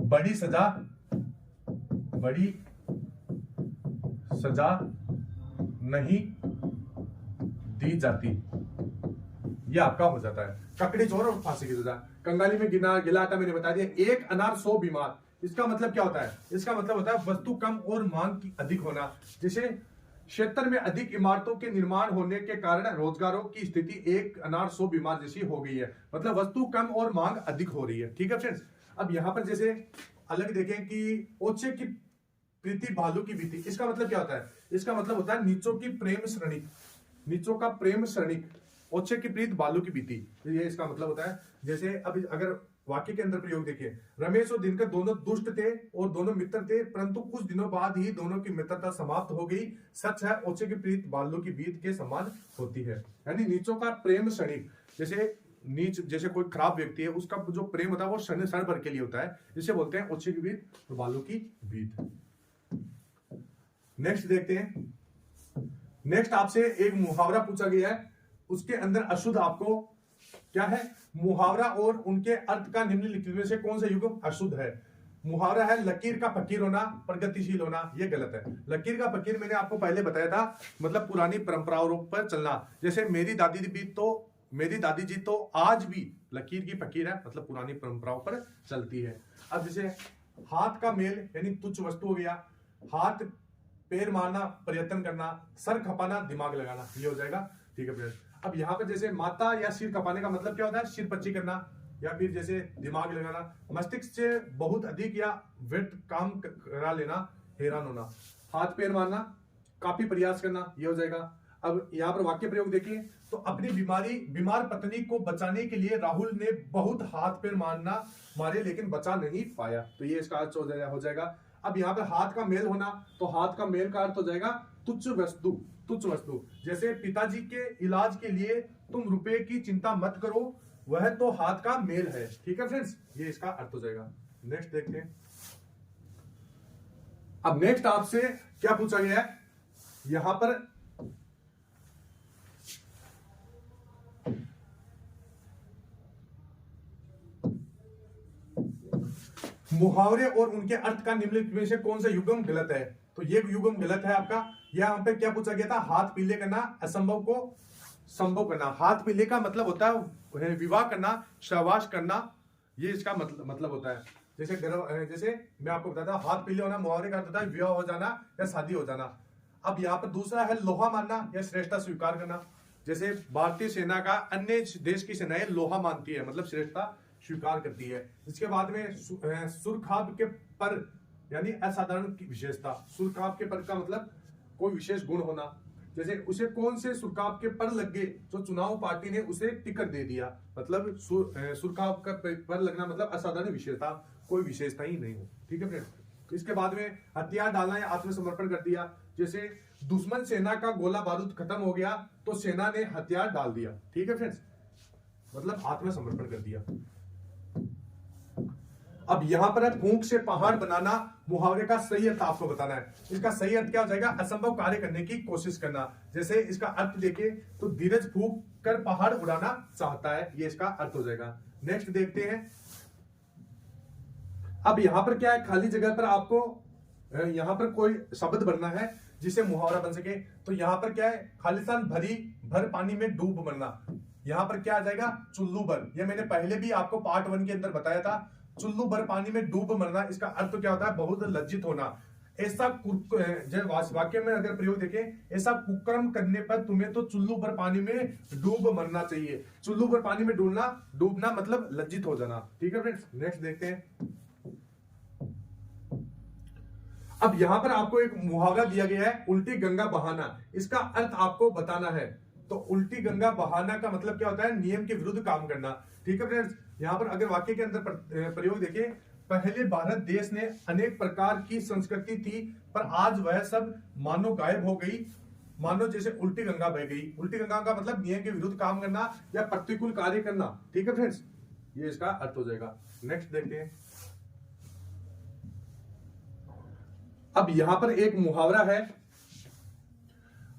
बड़ी सजा नहीं दी जाती, यह आपका हो जाता है ककड़ी चोर और फांसी की सजा। कंगाली में गिला आटा मैंने बता दिया। एक अनार 100 बीमार, इसका मतलब क्या होता है? इसका मतलब होता है वस्तु कम और मांग की अधिक होना। जैसे क्षेत्र में अधिक इमारतों के निर्माण होने के कारण रोजगारों की स्थिति एक अनार 100 बीमार जैसी हो गई है, मतलब वस्तु कम और मांग अधिक हो रही है। ठीक है फ्रेंड्स, अब यहां पर जैसे अलग देखें कि ओछे की प्रीति भालू की बीती, इसका मतलब क्या होता है? इसका मतलब होता है नीचों की प्रेम श्रेणिक, नीचों का प्रेम श्रेणिक, ओछे की प्रीत भालू की बीती, ये इसका मतलब होता है। जैसे अब अगर वाक्य के अंदर प्रयोग देखिए, रमेश और दिनकर दोनों दुष्ट थे और दोनों मित्र थे, परंतु कुछ दिनों बाद ही दोनों की मित्रता समाप्त हो गई। सच है ओछे की प्रीत भालू की बीत के समान होती है। यानी नीचों का प्रेम क्षणिक, जैसे कोई खराब व्यक्ति है उसका जो प्रेम होता है वो क्षण भर के लिए होता है, जिसे बोलते हैं ओछे की बीत और भालू की बीत। नेक्स्ट देखते हैं। नेक्स्ट आपसे एक मुहावरा पूछा गया है, उसके अंदर अशुद्ध आपको क्या है? मुहावरा और उनके अर्थ का निम्नलिखित में से कौन सा युग्म अशुद्ध है? मुहावरा है लकीर का फकीर होना, प्रगतिशील होना, ये गलत है। लकीर का फकीर मैंने आपको पहले बताया था, मतलब पुरानी परंपराओं पर चलना। जैसे मेरी दादी जी तो आज भी लकीर की फकीर है, मतलब पुरानी परंपराओं पर चलती है। अब जैसे हाथ का मेल यानी तुच्छ वस्तु हो गया, हाथ पैर मारना प्रयत्न करना, सर खपाना दिमाग लगाना, ये हो जाएगा। ठीक है फ्रेंड्स, अब यहाँ पर जैसे माथा या सिर खपाने का मतलब क्या होता है? सिर पच्ची करना या फिर जैसे दिमाग लगाना, मस्तिष्क से बहुत अधिक या व्यर्थ काम करा लेना, हैरान होना। हाथ पैर मारना, काफी प्रयास करना, ये हो जाएगा। अब यहाँ पर वाक्य प्रयोग देखिए तो अपनी बीमार पत्नी को बचाने के लिए राहुल ने बहुत हाथ पैर मारे लेकिन बचा नहीं पाया, तो ये इसका अर्थ हो जाएगा। अब यहाँ पर हाथ का मेल होना, तो हाथ का मेल का अर्थ हो जाएगा तुच्छ वस्तु। जैसे पिताजी के इलाज के लिए तुम रुपए की चिंता मत करो, वह तो हाथ का मेल है। ठीक है फ्रेंड्स, ये इसका अर्थ हो जाएगा। नेक्स्ट देखते हैं। अब नेक्स्ट आपसे क्या पूछा गया है? यहां पर मुहावरे और उनके अर्थ का निम्नलिखित में से कौन सा युग्म गलत है? तो ये युग्म गलत है आपका। यहाँ पे क्या पूछा गया था? हाथ पीले करना, असंभव को संभव करना। हाथ पीले का मतलब होता है विवाह करना, सहवास करना, ये इसका मतलब होता है। जैसे मैं आपको बताता हूँ, हाथ पीले होना मुहावरे का अर्थ होता है विवाह हो जाना या शादी हो जाना। अब यहाँ पर दूसरा है लोहा मानना या श्रेष्ठता स्वीकार करना। जैसे भारतीय सेना का अन्य देश की सेनाएं लोहा मानती है, मतलब श्रेष्ठता स्वीकार करती है। इसके बाद में सुरखाब के पर यानी असाधारण की विशेषता। सुरखाब के पर का मतलब कोई विशेष गुण होना। जैसे उसे कौन से सुरखाब के पर लग गए जो चुनाव पार्टी ने उसे टिकट दे दिया, मतलब सुरखाब का पर लगना मतलब असाधारण विशेषता, कोई विशेषता ही नहीं हो। ठीक है फ्रेंड। इसके बाद में हथियार डालना या आत्मसमर्पण कर दिया। जैसे दुश्मन सेना का गोला बारूद खत्म हो गया तो सेना ने हथियार डाल दिया। ठीक है फ्रेंड्स, मतलब आत्मसमर्पण कर दिया। अब यहां पर है फूंक से पहाड़ बनाना, मुहावरे का सही अर्थ आपको बताना है। इसका सही अर्थ क्या हो जाएगा? असंभव कार्य करने की कोशिश करना। जैसे इसका अर्थ देखिए तो धीरज फूंक कर पहाड़ उड़ाना चाहता है, ये इसका अर्थ हो जाएगा। नेक्स्ट देखते हैं। अब यहां पर क्या है? खाली जगह पर आपको यहां पर कोई शब्द बनना है जिसे मुहावरा बन सके। तो यहां पर क्या है? खालिस्तान भर पानी में डूब मरना। यहां पर क्या आ जाएगा? चुल्लू भर। ये मैंने पहले भी आपको पार्ट 1 के अंदर बताया था। चुल्लू भर पानी में डूब मरना, इसका अर्थ क्या होता है? बहुत लज्जित होना। ऐसा वाक्य में अगर प्रयोग देखें, ऐसा कुकर्म करने पर तुम्हें तो चुल्लू भर पानी में डूब मरना चाहिए। चुल्लू भर पानी में डूबना मतलब लज्जित हो जाना। ठीक है फ्रेंड्स, नेक्स्ट देखते हैं। अब यहां पर आपको एक मुहावरा दिया गया है, उल्टी गंगा बहाना। इसका अर्थ आपको बताना है। तो उल्टी गंगा बहाना का मतलब क्या होता है? नियम के विरुद्ध काम करना। ठीक है फ्रेंड्स, यहां पर अगर वाक्य के अंदर प्रयोग देखें पहले भारत देश ने अनेक प्रकार की संस्कृति थी, पर आज वह सब मानो गायब हो गई, मानो जैसे उल्टी गंगा बह गई। उल्टी गंगा का मतलब नियम के विरुद्ध काम करना या प्रतिकूल कार्य करना। ठीक है फ्रेंड्स, ये इसका अर्थ हो जाएगा। नेक्स्ट देखते हैं। अब यहां पर एक मुहावरा है,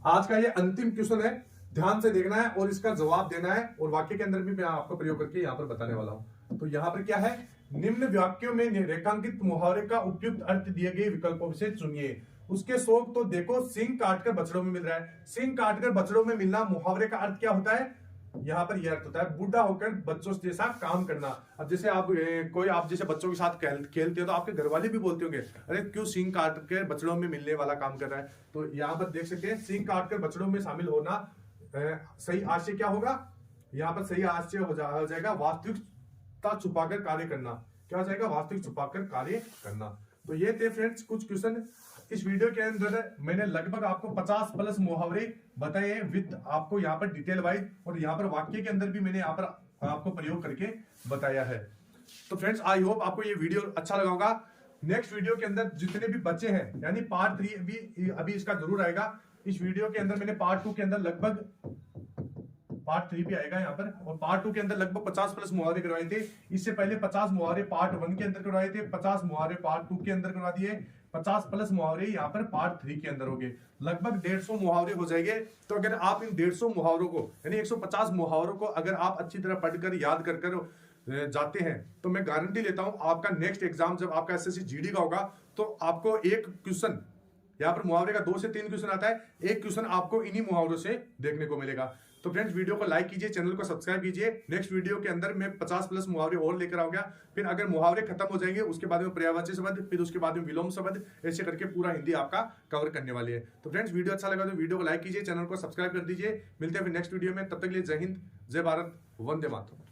आज का ये अंतिम क्वेश्चन है, ध्यान से देखना है और इसका जवाब देना है, और वाक्य के अंदर भी मैं आपको प्रयोग करके यहां पर बताने वाला हूं। तो यहां पर क्या है, निम्न वाक्यों में रेखांकित मुहावरे का उपयुक्त अर्थ दिए गए विकल्पों से चुनिए। उसके शौक तो देखो, सिंह काटकर बछड़ों में मिल रहा है। सिंह काटकर बछड़ों में मिलना मुहावरे का अर्थ क्या होता है, यहाँ पर यह अर्थ होता है बूढ़ा होकर बच्चों जैसा काम करना। अब जैसे आप कोई आप जैसे बच्चों के साथ खेलते हो तो आपके घर वाले भी बोलते होंगे, अरे क्यों सिंह काट कर बछड़ों में मिलने वाला काम कर रहा है। तो यहाँ पर देख सकते हैं, सिंह काट कर बछड़ों में शामिल होना सही आशय क्या होगा, यहाँ पर सही आशय हो जाएगा वास्तविकता छुपाकर कार्य करना। क्या हो जाएगा, वास्तविक छुपाकर कार्य करना। तो ये थे फ्रेंड्स कुछ क्वेश्चन। इस वीडियो के अंदर मैंने लगभग आपको 50 प्लस मुहावरे बताए हैं विद आपको यहाँ पर डिटेल वाइज, और यहाँ पर वाक्य के अंदर भी मैंने यहाँ पर आपको प्रयोग करके बताया है। तो फ्रेंड्स आई होप आपको ये वीडियो अच्छा लगा होगा। नेक्स्ट वीडियो के अंदर जितने भी बच्चे हैं, यानी पार्ट 3 भी अभी इसका जरूर आएगा। इस वीडियो के अंदर मैंने पार्ट 2 के अंदर लगभग पार्ट 3 भी आएगा यहाँ पर, और पार्ट 2 के अंदर लगभग 50 प्लस मुहावरे करवाए थे। इससे पहले 50 मुहावरे पार्ट 1 के अंदर करवाए थे, 50 मुहावरे पार्ट 2 के अंदर करवा दिए, 50 प्लस मुहावरे यहाँ पर पार्ट 3 के अंदर हो गए। लगभग 150 मुहावरे हो जाएंगे। तो अगर आप इन 150 मुहावरों को यानी 150 मुहावरों को अगर आप अच्छी तरह पढ़कर याद कर जाते हैं, तो मैं गारंटी लेता हूं आपका नेक्स्ट एग्जाम जब आपका एसएससी जीडी का होगा, तो आपको एक क्वेश्चन यहाँ पर मुहावरे का 2 से 3 क्वेश्चन आता है, एक क्वेश्चन आपको इन्हीं मुहावरों से देखने को मिलेगा। तो फ्रेंड्स वीडियो को लाइक कीजिए, चैनल को सब्सक्राइब कीजिए। नेक्स्ट वीडियो के अंदर मैं 50 प्लस मुहावरे और लेकर आऊंगा। फिर अगर मुहावरे खत्म हो जाएंगे उसके बाद में पर्यायवाची शब्द, फिर उसके बाद में विलोम शब्द, ऐसे करके पूरा हिंदी आपका कवर करने वाली है। तो फ्रेंड्स वीडियो अच्छा लगा तो वीडियो को लाइक कीजिए, चैनल को सब्सक्राइब कर दीजिए। मिलते हैं फिर नेक्स्ट वीडियो में, तब तक के लिए जय हिंद, जय भारत, वंदे मातरम।